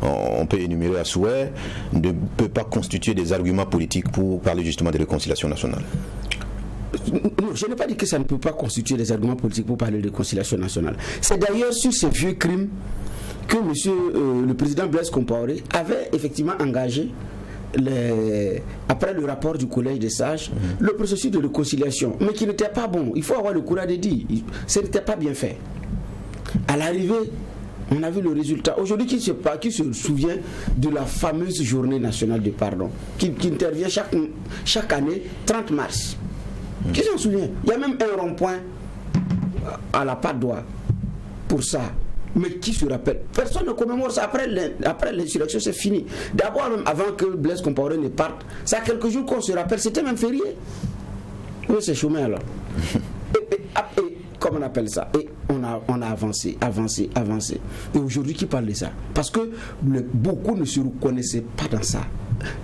on peut énumérer à souhait ne peuvent pas constituer des arguments politiques pour parler justement de réconciliation nationale? Non, je n'ai pas dit que ça ne peut pas constituer des arguments politiques pour parler de réconciliation nationale. C'est d'ailleurs sur ces vieux crimes que le président Blaise Compaoré avait effectivement engagé après le rapport du collège des sages, le processus de réconciliation, mais qui n'était pas bon. Il faut avoir le courage de dire, ce n'était pas bien fait. À l'arrivée, on a vu le résultat. Aujourd'hui, qui se souvient de la fameuse journée nationale de pardon, qui intervient chaque année, 30 mars. Qui s'en souvient? Il y a même un rond-point à la Patte d'Oie pour ça. Mais qui se rappelle? Personne ne commémore ça. Après l'insurrection, c'est fini. D'abord, même avant que Blaise Compaoré ne parte, ça a quelques jours qu'on se rappelle, c'était même férié. Oui, c'est chômé alors. Et comment on appelle ça? Et on a avancé. Et aujourd'hui, qui parle de ça? Parce que beaucoup ne se reconnaissaient pas dans ça.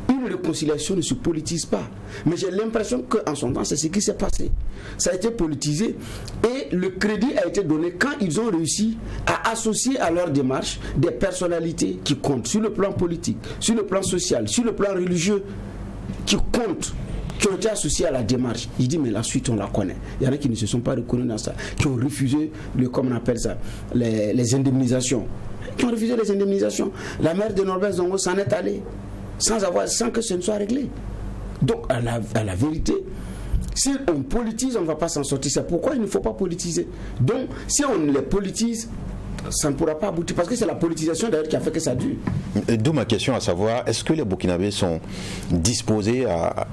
Une réconciliation ne se politise pas. Mais j'ai l'impression qu'en son temps, c'est ce qui s'est passé. Ça a été politisé et le crédit a été donné quand ils ont réussi à associer à leur démarche des personnalités qui comptent sur le plan politique, sur le plan social, sur le plan religieux, qui comptent, qui ont été associés à la démarche. Il dit mais la suite on la connaît. Il y en a qui ne se sont pas reconnus dans ça, qui ont refusé comment on appelle ça, les indemnisations. Qui ont refusé les indemnisations. La mère de Norbert Zongo s'en est allée sans que ce ne soit réglé. Donc à la vérité, si on politise, on ne va pas s'en sortir. C'est pourquoi il ne faut pas politiser. Donc si on les politise, ça ne pourra pas aboutir, parce que c'est la politisation d'ailleurs qui a fait que ça dure. D'où ma question à savoir, est-ce que les Burkinabés sont disposés à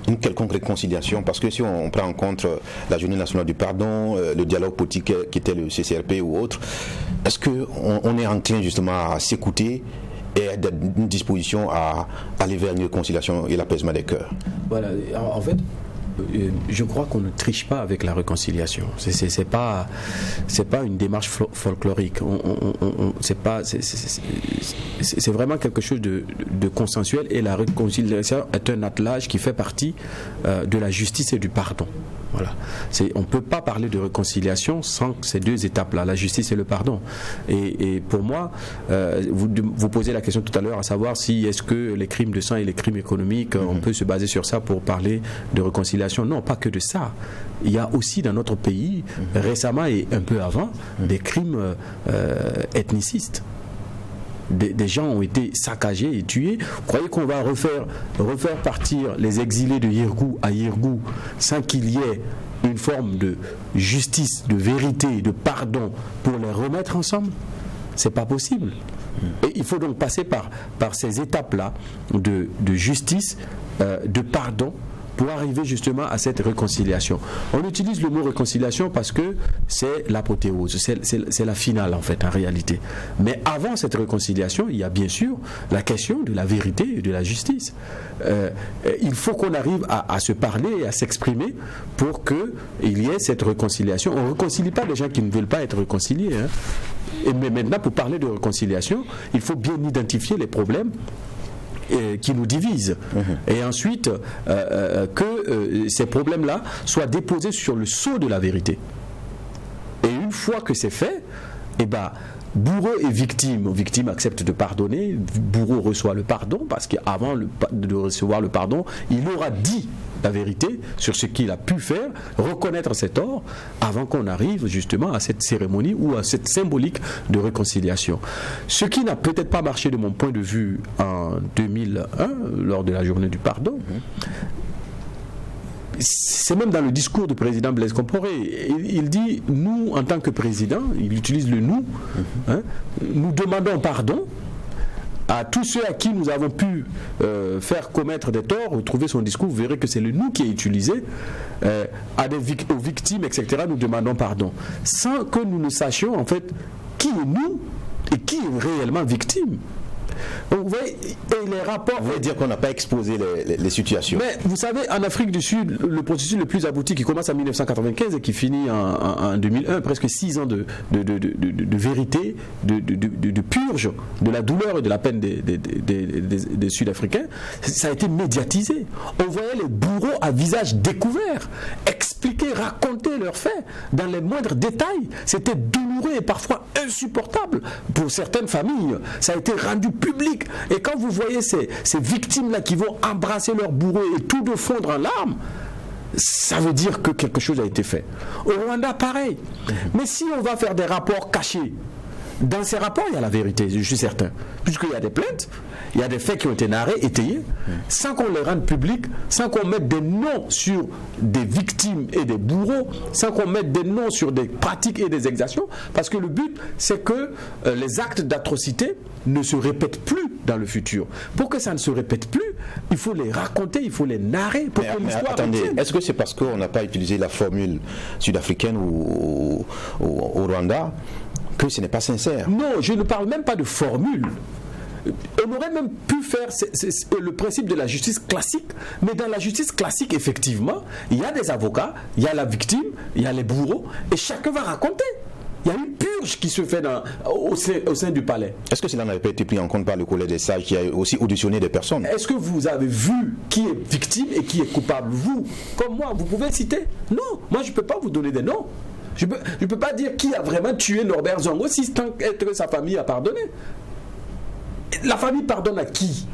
une quelconque réconciliation? Parce que si on prend en compte la journée nationale du pardon, le dialogue politique qui était le CCRP ou autre, est-ce qu'on est enclin justement à s'écouter et à une disposition à aller vers une réconciliation et l'apaisement des cœurs? Voilà, en fait, je crois qu'on ne triche pas avec la réconciliation. C'est pas une démarche folklorique. C'est vraiment quelque chose de consensuel, et la réconciliation est un attelage qui fait partie de la justice et du pardon. Voilà. On ne peut pas parler de réconciliation sans ces deux étapes-là, la justice et le pardon. Et pour moi, vous posez la question tout à l'heure, à savoir si est-ce que les crimes de sang et les crimes économiques, on peut se baser sur ça pour parler de réconciliation. Non, pas que de ça. Il y a aussi dans notre pays, récemment et un peu avant, des crimes ethnicistes. Des gens ont été saccagés et tués. Vous croyez qu'on va refaire partir les exilés de Yirgou à Yirgou sans qu'il y ait une forme de justice, de vérité, de pardon pour les remettre ensemble? C'est pas possible. Et il faut donc passer par ces étapes-là de justice, de pardon, pour arriver justement à cette réconciliation. On utilise le mot réconciliation parce que c'est l'apothéose, c'est la finale en fait en réalité. Mais avant cette réconciliation, il y a bien sûr la question de la vérité et de la justice. Il faut qu'on arrive à se parler et à s'exprimer pour qu'il y ait cette réconciliation. On ne réconcilie pas les gens qui ne veulent pas être réconciliés. Mais maintenant, pour parler de réconciliation, il faut bien identifier les problèmes qui nous divisent. Et ensuite, que ces problèmes-là soient déposés sur le sceau de la vérité. Et une fois que c'est fait, bourreau et victime accepte de pardonner, bourreau reçoit le pardon, parce qu'avant de recevoir le pardon, il aura dit la vérité sur ce qu'il a pu faire, reconnaître ses torts, avant qu'on arrive justement à cette cérémonie ou à cette symbolique de réconciliation. Ce qui n'a peut-être pas marché de mon point de vue en 2001, lors de la journée du pardon, c'est même dans le discours du président Blaise Compaoré. Il dit, nous, en tant que président, il utilise le nous, nous demandons pardon à tous ceux à qui nous avons pu faire commettre des torts. Retrouvez son discours, vous verrez que c'est le nous qui est utilisé. Aux victimes, etc., nous demandons pardon. Sans que nous ne sachions, en fait, qui est nous et qui est réellement victime. Donc, vous voyez, et les rapports. Vous voulez dire qu'on n'a pas exposé les situations. Mais vous savez, en Afrique du Sud, le processus le plus abouti qui commence en 1995 et qui finit en 2001, presque 6 ans de vérité, de purge de la douleur et de la peine des Sud-Africains, ça a été médiatisé. On voyait les bourreaux à visage découvert expliquer, raconter leurs faits dans les moindres détails. C'était douloureux et parfois insupportable pour certaines familles. Ça a été rendu public. Et quand vous voyez ces victimes-là qui vont embrasser leurs bourreaux et tout de fondre en larmes, ça veut dire que quelque chose a été fait. Au Rwanda, pareil. Mais si on va faire des rapports cachés, dans ces rapports, il y a la vérité, je suis certain. Puisqu'il y a des plaintes, il y a des faits qui ont été narrés, étayés, sans qu'on les rende publics, sans qu'on mette des noms sur des victimes et des bourreaux, sans qu'on mette des noms sur des pratiques et des exactions, parce que le but, c'est que les actes d'atrocité ne se répètent plus dans le futur. Pour que ça ne se répète plus, il faut les raconter, il faut les narrer pour que l'histoire attendez, est-ce que c'est parce qu'on n'a pas utilisé la formule sud-africaine ou au Rwanda que ce n'est pas sincère? Non, je ne parle même pas de formule. On aurait même pu faire le principe de la justice classique, mais dans la justice classique, effectivement, il y a des avocats, il y a la victime, il y a les bourreaux, et chacun va raconter. Il y a une purge qui se fait au sein du palais. Est-ce que cela n'avait pas été pris en compte par le collège des sages qui a aussi auditionné des personnes? Est-ce que vous avez vu qui est victime et qui est coupable? Vous, comme moi, vous pouvez citer? Non, moi je ne peux pas vous donner des noms. Je ne peux pas dire qui a vraiment tué Norbert Zongo si tant que sa famille a pardonné. La famille pardonne à qui?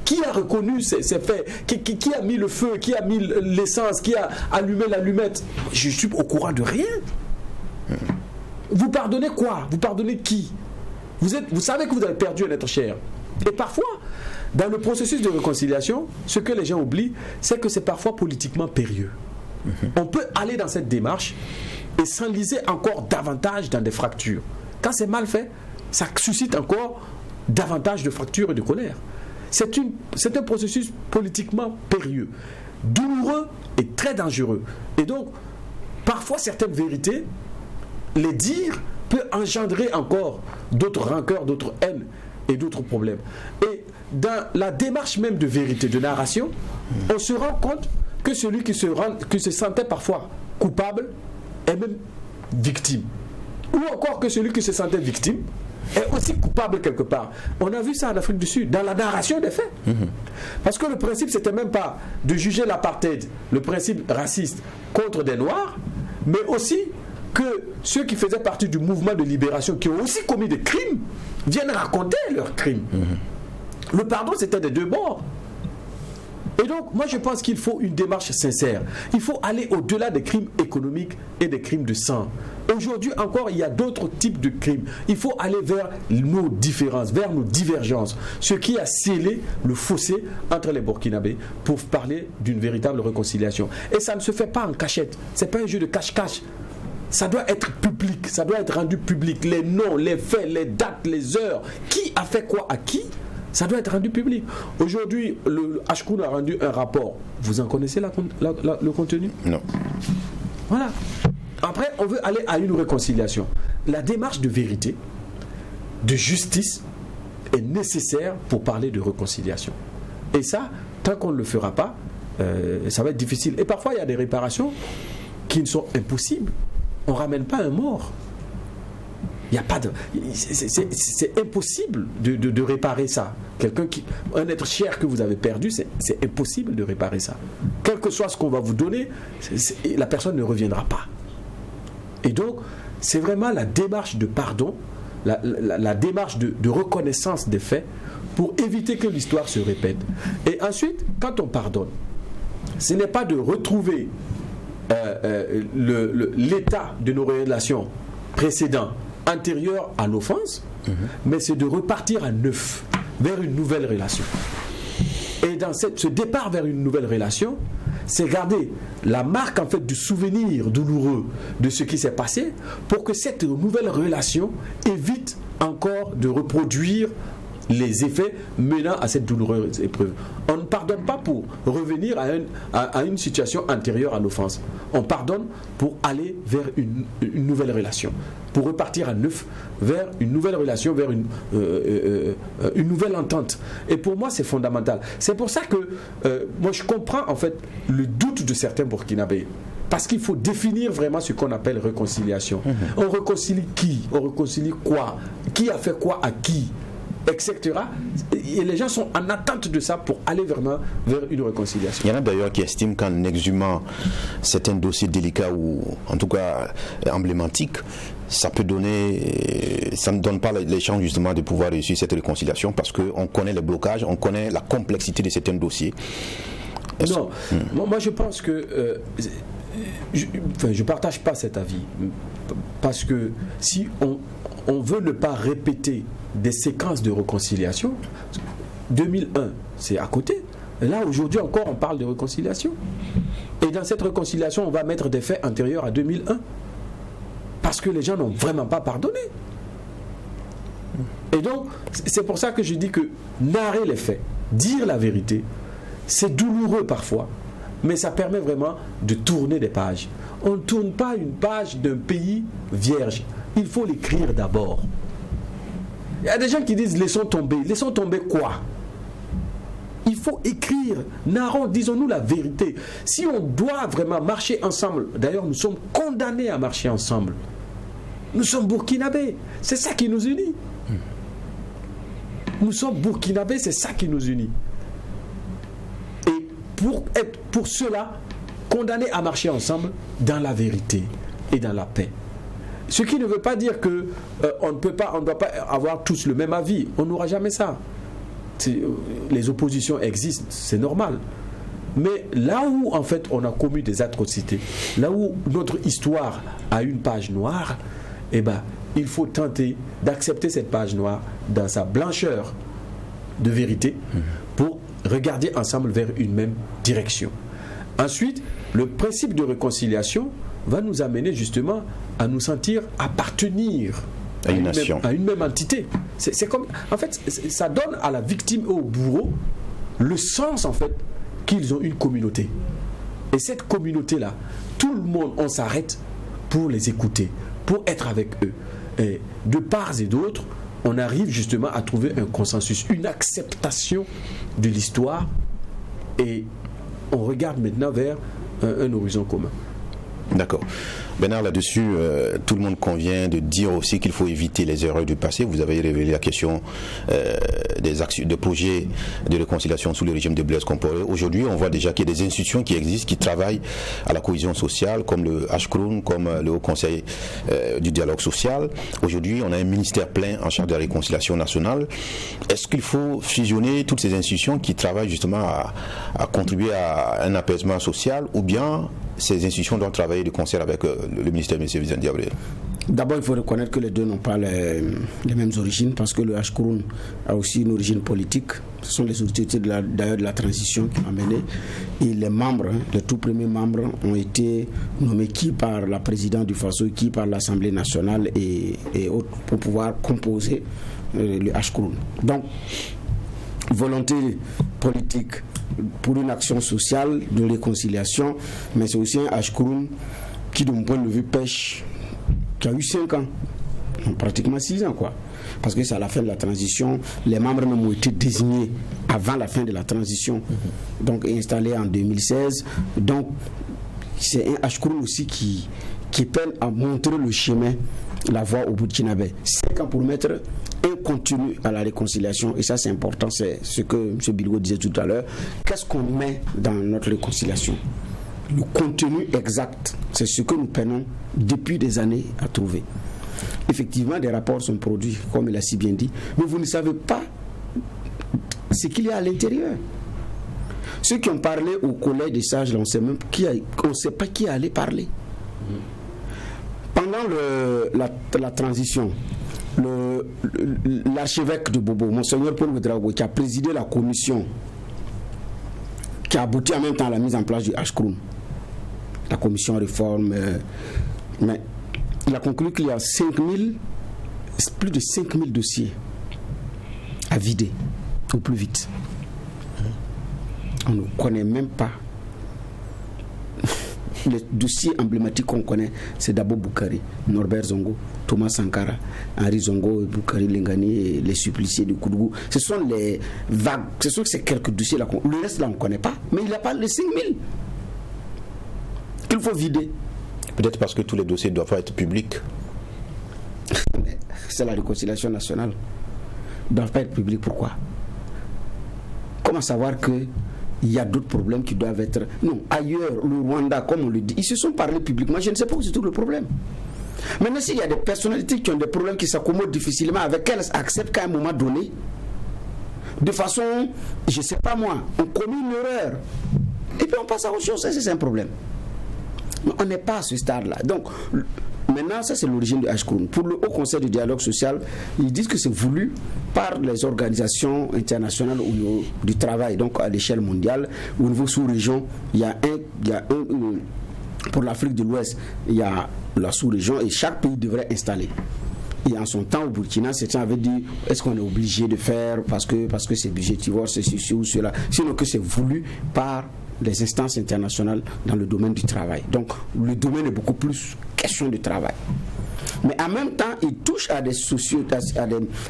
Qui a reconnu ces faits? Qui a mis le feu? Qui a mis l'essence? Qui a allumé l'allumette? Je suis au courant de rien. Vous pardonnez quoi? Vous pardonnez qui? Vous savez que vous avez perdu un être cher. Et parfois, dans le processus de réconciliation, ce que les gens oublient, c'est que c'est parfois politiquement périlleux. On peut aller dans cette démarche et s'enliser encore davantage dans des fractures. Quand c'est mal fait, ça suscite encore davantage de fractures et de colère. C'est un processus politiquement périlleux, douloureux et très dangereux. Et donc, parfois certaines vérités, les dire peut engendrer encore d'autres rancœurs, d'autres haines et d'autres problèmes. Et dans la démarche même de vérité, de narration, on se rend compte que celui qui se sentait parfois coupable est même victime. Ou encore que celui qui se sentait victime est aussi coupable quelque part. On a vu ça en Afrique du Sud, dans la narration des faits. Parce que le principe, c'était même pas de juger l'apartheid, le principe raciste, contre des Noirs, mais aussi que ceux qui faisaient partie du mouvement de libération, qui ont aussi commis des crimes, viennent raconter leurs crimes. Le pardon, c'était des deux bords. Et donc, moi je pense qu'il faut une démarche sincère. Il faut aller au-delà des crimes économiques et des crimes de sang. Aujourd'hui encore, il y a d'autres types de crimes. Il faut aller vers nos différences, vers nos divergences. Ce qui a scellé le fossé entre les Burkinabés pour parler d'une véritable réconciliation. Et ça ne se fait pas en cachette. Ce n'est pas un jeu de cache-cache. Ça doit être public, ça doit être rendu public. Les noms, les faits, les dates, les heures. Qui a fait quoi à qui? Ça doit être rendu public. Aujourd'hui, le Ashkroun a rendu un rapport. Vous en connaissez le contenu? Non. Voilà. Après, on veut aller à une réconciliation. La démarche de vérité, de justice est nécessaire pour parler de réconciliation. Et ça, tant qu'on ne le fera pas, ça va être difficile. Et parfois, il y a des réparations qui sont impossibles. On ne ramène pas un mort. Il y a pas de, c'est impossible de réparer ça. Un être cher que vous avez perdu, c'est impossible de réparer ça. Quel que soit ce qu'on va vous donner, la personne ne reviendra pas. Et donc, c'est vraiment la démarche de pardon, la démarche de reconnaissance des faits pour éviter que l'histoire se répète. Et ensuite, quand on pardonne, ce n'est pas de retrouver l'état de nos relations précédentes antérieures à l'offense, mais c'est de repartir à neuf vers une nouvelle relation. Et dans ce départ vers une nouvelle relation, c'est garder la marque en fait du souvenir douloureux de ce qui s'est passé pour que cette nouvelle relation évite encore de reproduire les effets menant à cette douloureuse épreuve. On ne pardonne pas pour revenir à une situation antérieure à l'offense. On pardonne pour aller vers une nouvelle relation, pour repartir à neuf vers une nouvelle relation, vers une nouvelle entente. Et pour moi, c'est fondamental. C'est pour ça que moi, je comprends en fait le doute de certains Burkinabés. Parce qu'il faut définir vraiment ce qu'on appelle réconciliation. On réconcilie qui? On réconcilie quoi? Qui a fait quoi à qui? Etc. Et les gens sont en attente de ça pour aller vraiment vers une réconciliation. Il y en a d'ailleurs qui estiment qu'en exhumant certains dossiers délicats ou en tout cas emblématiques, ça peut donner, ça ne donne pas les chances justement de pouvoir réussir cette réconciliation parce qu'on connaît les blocages, on connaît la complexité de certains dossiers. Non, moi je pense que je partage pas cet avis parce que si on veut ne pas répéter des séquences de réconciliation, 2001 c'est à côté, là aujourd'hui encore on parle de réconciliation, et dans cette réconciliation on va mettre des faits antérieurs à 2001 parce que les gens n'ont vraiment pas pardonné. Et donc c'est pour ça que je dis que narrer les faits, dire la vérité, c'est douloureux parfois, mais ça permet vraiment de tourner des pages. On ne tourne pas une page d'un pays vierge, il faut l'écrire d'abord. Il y a des gens qui disent laissons tomber quoi? Il faut écrire, narrons, disons-nous la vérité. Si on doit vraiment marcher ensemble, d'ailleurs nous sommes condamnés à marcher ensemble. Nous sommes burkinabés, c'est ça qui nous unit. Nous sommes burkinabés, c'est ça qui nous unit. Et pour cela, condamnés à marcher ensemble dans la vérité et dans la paix. Ce qui ne veut pas dire que on ne doit pas avoir tous le même avis. On n'aura jamais ça. Les oppositions existent, c'est normal. Mais là où en fait on a commis des atrocités, là où notre histoire a une page noire, eh ben, il faut tenter d'accepter cette page noire dans sa blancheur de vérité pour regarder ensemble vers une même direction. Ensuite, le principe de réconciliation va nous amener justement à nous sentir appartenir à une même entité. C'est comme, en fait, ça donne à la victime et au bourreau le sens en fait qu'ils ont une communauté. Et cette communauté-là, tout le monde, on s'arrête pour les écouter, pour être avec eux. Et de part et d'autre, on arrive justement à trouver un consensus, une acceptation de l'histoire, et on regarde maintenant vers un horizon commun. D'accord. Bernard, là-dessus, tout le monde convient de dire aussi qu'il faut éviter les erreurs du passé. Vous avez révélé la question des projets de réconciliation sous le régime de Blaise Compaoré. Aujourd'hui, on voit déjà qu'il y a des institutions qui existent, qui travaillent à la cohésion sociale, comme le Ashkroun, comme le Haut Conseil du dialogue social. Aujourd'hui, on a un ministère plein en charge de la réconciliation nationale. Est-ce qu'il faut fusionner toutes ces institutions qui travaillent justement à contribuer à un apaisement social, ou bien ces institutions doivent travailler de concert avec le ministère de M. Vincent Diabré? D'abord, il faut reconnaître que les deux n'ont pas les mêmes origines, parce que le Ashkroun a aussi une origine politique. Ce sont les autorités d'ailleurs de la transition qui l'ont mené. Et les membres, les tout premiers membres, ont été nommés qui par la présidente du Faso, qui par l'Assemblée nationale et autres, pour pouvoir composer le Ashkroun. Donc, volonté politique pour une action sociale de réconciliation, mais c'est aussi un Ashkroun qui, de mon point de vue, pêche, qui a eu 5 ans, non, pratiquement 6 ans, quoi. Parce que c'est à la fin de la transition, les membres même ont été désignés avant la fin de la transition, donc installés en 2016. Donc, c'est un Ashkroun aussi qui peine à montrer le chemin, la voie au Burkinabé. 5 ans pour mettre un contenu à la réconciliation, et ça c'est important, c'est ce que M. Bilgo disait tout à l'heure. Qu'est-ce qu'on met dans notre réconciliation? Le contenu exact, c'est ce que nous peinons depuis des années à trouver. Effectivement, des rapports sont produits, comme il a si bien dit, mais vous ne savez pas ce qu'il y a à l'intérieur. Ceux qui ont parlé au collège des sages, là, on ne sait pas qui allait parler. Pendant la transition, l'archevêque de Bobo, Monseigneur Paul Ouedraogo, qui a présidé la commission qui a abouti en même temps à la mise en place du Ashkroun, la commission réforme, mais il a conclu qu'il y a plus de 5000 dossiers à vider au plus vite. On ne connaît même pas. Les dossiers emblématiques qu'on connaît, c'est Dabo Boukari, Norbert Zongo, Thomas Sankara, Henri Zongo, Boukari Lengani et les suppliciés du Koudougou. Ce sont les vagues, ce sont ces quelques dossiers là. Le reste là on ne connaît pas, mais il n'y a pas les 5000 qu'il faut vider. Peut-être parce que tous les dossiers doivent être publics. C'est la réconciliation nationale. Ils ne doivent pas être publics, pourquoi? Comment savoir que il y a d'autres problèmes qui doivent être... Non, ailleurs, le Rwanda, comme on le dit, ils se sont parlé publiquement. Je ne sais pas où c'est tout le problème. Maintenant, s'il y a des personnalités qui ont des problèmes qui s'accommodent difficilement avec elles, acceptent qu'à un moment donné, de façon, je ne sais pas moi, on commet une erreur. Et puis on passe à autre chose, ça c'est un problème. Mais on n'est pas à ce stade-là. Donc, maintenant, ça c'est l'origine du Ashkroun. Pour le Haut Conseil du dialogue social, ils disent que c'est voulu par les organisations internationales au niveau du travail, donc à l'échelle mondiale. Au niveau sous-région, il y a pour l'Afrique de l'Ouest, il y a la sous-région et chaque pays devrait installer. Et en son temps au Burkina, certains avaient dit est-ce qu'on est obligé de faire parce que c'est budgétivore, c'est ceci ou cela, sinon que c'est voulu par les instances internationales dans le domaine du travail. Donc le domaine est beaucoup plus question de travail. Mais en même temps, il touche à des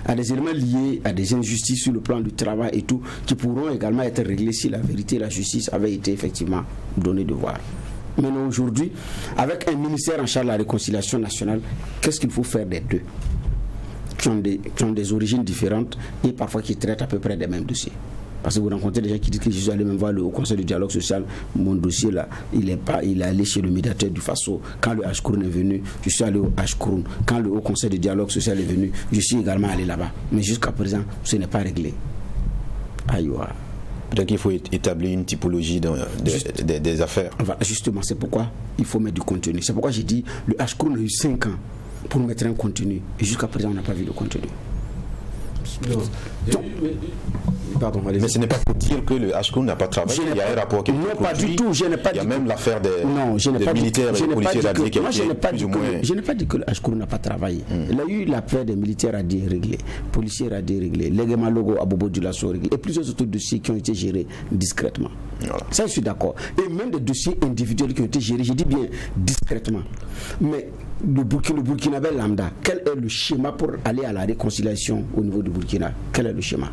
à des éléments liés à des injustices sur le plan du travail et tout, qui pourront également être réglés si la vérité et la justice avaient été effectivement données de voir. Maintenant aujourd'hui, avec un ministère en charge de la réconciliation nationale, qu'est-ce qu'il faut faire des deux qui ont des origines différentes et parfois qui traitent à peu près des mêmes dossiers? Parce que vous rencontrez des gens qui disent que je suis allé même voir le Haut Conseil du dialogue social, mon dossier là, il est allé chez le médiateur du Faso. Quand le Ashkroun est venu, je suis allé au Ashkroun. Quand le Haut Conseil du dialogue social est venu, je suis également allé là-bas. Mais jusqu'à présent, ce n'est pas réglé. Aïwa. Donc il faut établir une typologie des affaires. Voilà, justement, c'est pourquoi il faut mettre du contenu. C'est pourquoi j'ai dit, le Ashkroun a eu 5 ans pour mettre un contenu. Et jusqu'à présent, on n'a pas vu de contenu. Donc, pardon, mais ce n'est pas pour dire que le Ashkroun n'a pas travaillé. Il y a un rapport qui est non, pas du tout. Je n'ai pas il y a dit même l'affaire des militaires et des policiers radiés qui a été Je n'ai pas dit que le Ashkroun n'a pas travaillé. Il a eu l'affaire des militaires radiés réglés, policiers radiés réglés, Legema Logo à Bobo Dioulasso réglé, et plusieurs autres dossiers qui ont été gérés discrètement. Voilà. Ça, je suis d'accord. Et même des dossiers individuels qui ont été gérés, je dis bien discrètement. Mais le Burkinabé lambda, quel est le schéma pour aller à la réconciliation au niveau du Burkina? Quel est le schéma?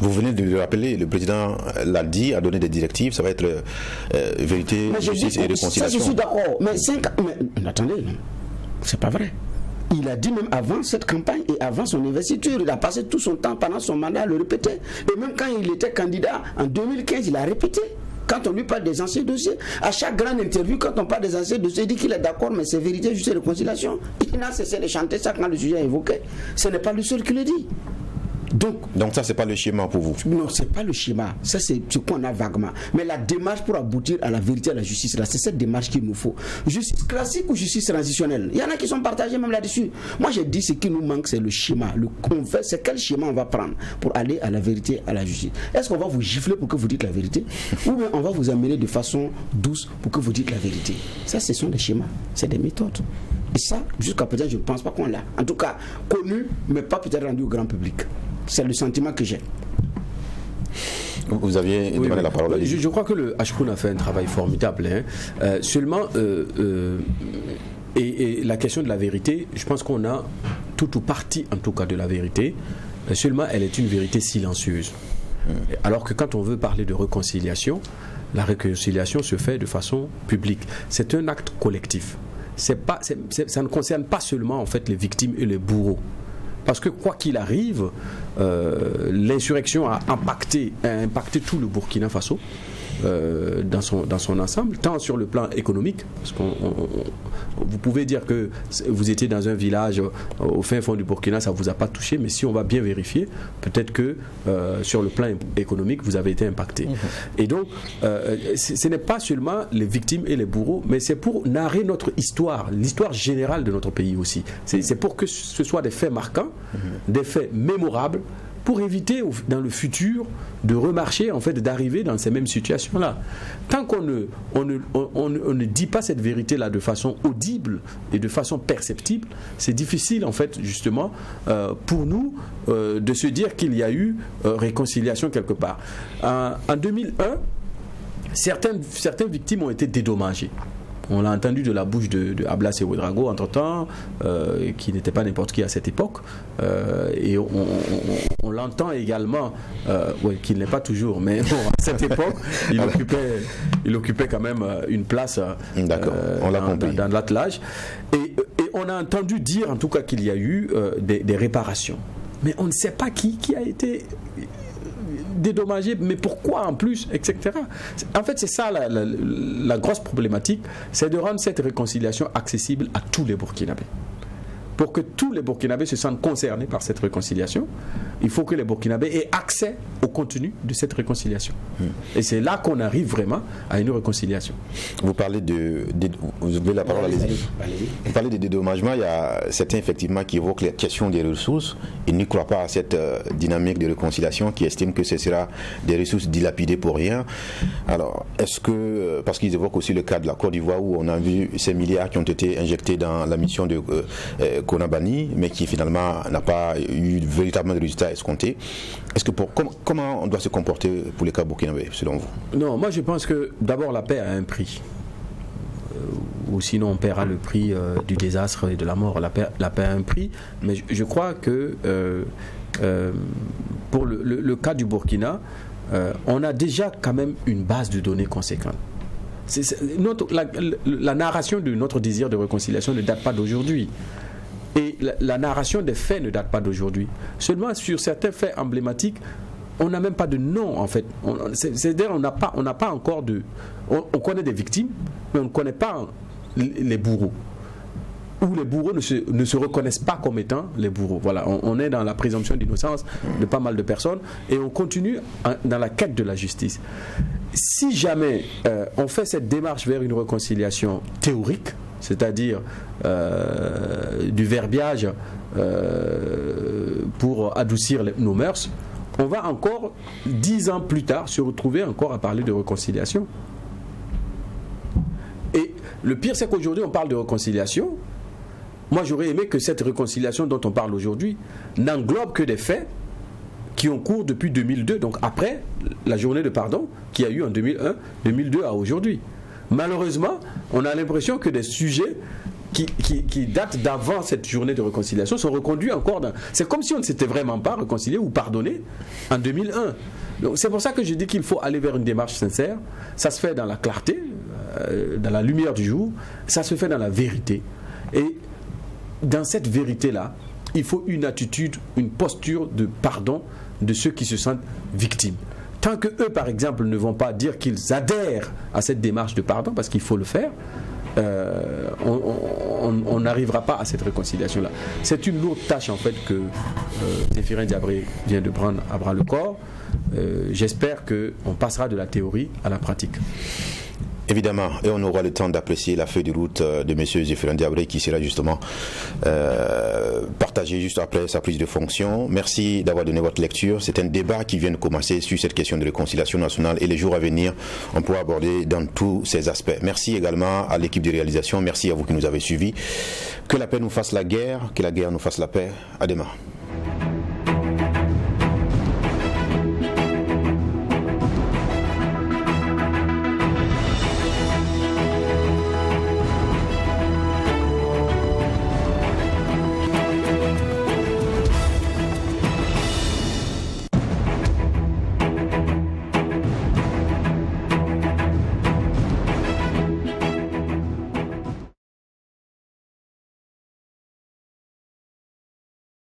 Vous venez de le rappeler, le président l'a dit, a donné des directives, ça va être vérité, justice et réconciliation. Ça, je suis d'accord. Mais attendez, non, c'est pas vrai. Il a dit même avant cette campagne et avant son investiture, il a passé tout son temps pendant son mandat à le répéter. Et même quand il était candidat en 2015, il a répété. Quand on lui parle des anciens dossiers, à chaque grande interview, quand on parle des anciens dossiers, il dit qu'il est d'accord, mais c'est vérité, justice et réconciliation. Il n'a cessé de chanter ça quand le sujet est évoqué. Ce n'est pas le seul qui le dit. Donc ça, c'est pas le schéma pour vous? Non, c'est pas le schéma. Ça, c'est ce qu'on a vaguement. Mais la démarche pour aboutir à la vérité et à la justice, là, c'est cette démarche qu'il nous faut. Justice classique ou justice transitionnelle? Il y en a qui sont partagés même là-dessus. Moi, j'ai dit ce qui nous manque, c'est le schéma. C'est quel schéma on va prendre pour aller à la vérité, à la justice? Est-ce qu'on va vous gifler pour que vous dites la vérité? Ou bien on va vous amener de façon douce pour que vous dites la vérité? Ça, ce sont des schémas. C'est des méthodes. Et ça, jusqu'à présent, je ne pense pas qu'on l'a. En tout cas, connu, mais pas peut-être rendu au grand public. C'est le sentiment que j'ai. Vous aviez demandé la parole. Je crois que le HPROUN a fait un travail formidable. Seulement, et la question de la vérité, je pense qu'on a tout ou partie, en tout cas, de la vérité. Seulement, elle est une vérité silencieuse. Alors que quand on veut parler de réconciliation, la réconciliation se fait de façon publique. C'est un acte collectif. Ça ne concerne pas seulement en fait les victimes et les bourreaux. Parce que quoi qu'il arrive, l'insurrection a impacté tout le Burkina Faso dans son ensemble, tant sur le plan économique, parce que vous pouvez dire que vous étiez dans un village au fin fond du Burkina, ça ne vous a pas touché, mais si on va bien vérifier, peut-être que sur le plan économique, vous avez été impacté. Et donc, ce n'est pas seulement les victimes et les bourreaux, mais c'est pour narrer notre histoire, l'histoire générale de notre pays aussi. C'est pour que ce soit des faits marquants, des faits mémorables, pour éviter dans le futur de remarcher, en fait, d'arriver dans ces mêmes situations-là. Tant qu'on ne dit pas cette vérité-là de façon audible et de façon perceptible, c'est difficile, en fait, justement, pour nous, de se dire qu'il y a eu réconciliation quelque part. En 2001, certaines victimes ont été dédommagées. On l'a entendu de la bouche de Ablasse Ouedraogo entre-temps, qui n'était pas n'importe qui à cette époque, et on l'entend également, qu'il n'est pas toujours, mais bon, à cette époque, il occupait quand même une place dans l'attelage. Et on a entendu dire en tout cas qu'il y a eu des réparations. Mais on ne sait pas qui a été dédommagé, mais pourquoi en plus, etc. En fait, c'est ça la grosse problématique, c'est de rendre cette réconciliation accessible à tous les Burkinabés. Pour que tous les Burkinabés se sentent concernés par cette réconciliation, il faut que les Burkinabés aient accès au contenu de cette réconciliation. Et c'est là qu'on arrive vraiment à une réconciliation. Vous parlez vous avez la parole, allez-y. Vous parlez de dédommagement, il y a certains effectivement qui évoquent la question des ressources. Ils ne croient pas à cette dynamique de réconciliation, qui estiment que ce sera des ressources dilapidées pour rien. Alors, est-ce que, parce qu'ils évoquent aussi le cas de la Côte d'Ivoire où on a vu ces milliards qui ont été injectés dans la mission de Konabani, mais qui finalement n'a pas eu véritablement de résultats escomptés. Est-ce que comment on doit se comporter pour les cas burkinabés, selon vous? Non, moi je pense que d'abord la paix a un prix. Ou sinon on paiera le prix du désastre et de la mort. La paix a un prix, mais je crois que pour le cas du Burkina, on a déjà quand même une base de données conséquente. La narration de notre désir de réconciliation ne date pas d'aujourd'hui. Et la narration des faits ne date pas d'aujourd'hui. Seulement sur certains faits emblématiques, on n'a même pas de nom en fait. C'est-à-dire on n'a pas encore de... On connaît des victimes, mais on ne connaît pas les bourreaux. Ou les bourreaux ne se reconnaissent pas comme étant les bourreaux. Voilà, on est dans la présomption d'innocence de pas mal de personnes et on continue dans la quête de la justice. Si jamais on fait cette démarche vers une réconciliation théorique, c'est-à-dire du verbiage pour adoucir nos mœurs, on va encore 10 ans plus tard se retrouver encore à parler de réconciliation. Et le pire, c'est qu'aujourd'hui on parle de réconciliation. Moi j'aurais aimé que cette réconciliation dont on parle aujourd'hui n'englobe que des faits qui ont cours depuis 2002, donc après la journée de pardon qu'il y a eu en 2001, 2002 à aujourd'hui. Malheureusement, on a l'impression que des sujets qui datent d'avant cette journée de réconciliation sont reconduits encore dans... C'est comme si on ne s'était vraiment pas réconcilié ou pardonné en 2001. Donc c'est pour ça que je dis qu'il faut aller vers une démarche sincère. Ça se fait dans la clarté, dans la lumière du jour. Ça se fait dans la vérité. Et dans cette vérité-là, il faut une attitude, une posture de pardon de ceux qui se sentent victimes. Tant que eux, par exemple, ne vont pas dire qu'ils adhèrent à cette démarche de pardon, parce qu'il faut le faire, on n'arrivera pas à cette réconciliation-là. C'est une lourde tâche, en fait, que Zéphirin Diabré vient de prendre à bras le corps. J'espère qu'on passera de la théorie à la pratique. Évidemment, et on aura le temps d'apprécier la feuille de route de M. Zéphirin Diabré qui sera justement partagée juste après sa prise de fonction. Merci d'avoir donné votre lecture. C'est un débat qui vient de commencer sur cette question de réconciliation nationale et les jours à venir, on pourra aborder dans tous ces aspects. Merci également à l'équipe de réalisation. Merci à vous qui nous avez suivis. Que la paix nous fasse la guerre, que la guerre nous fasse la paix. À demain.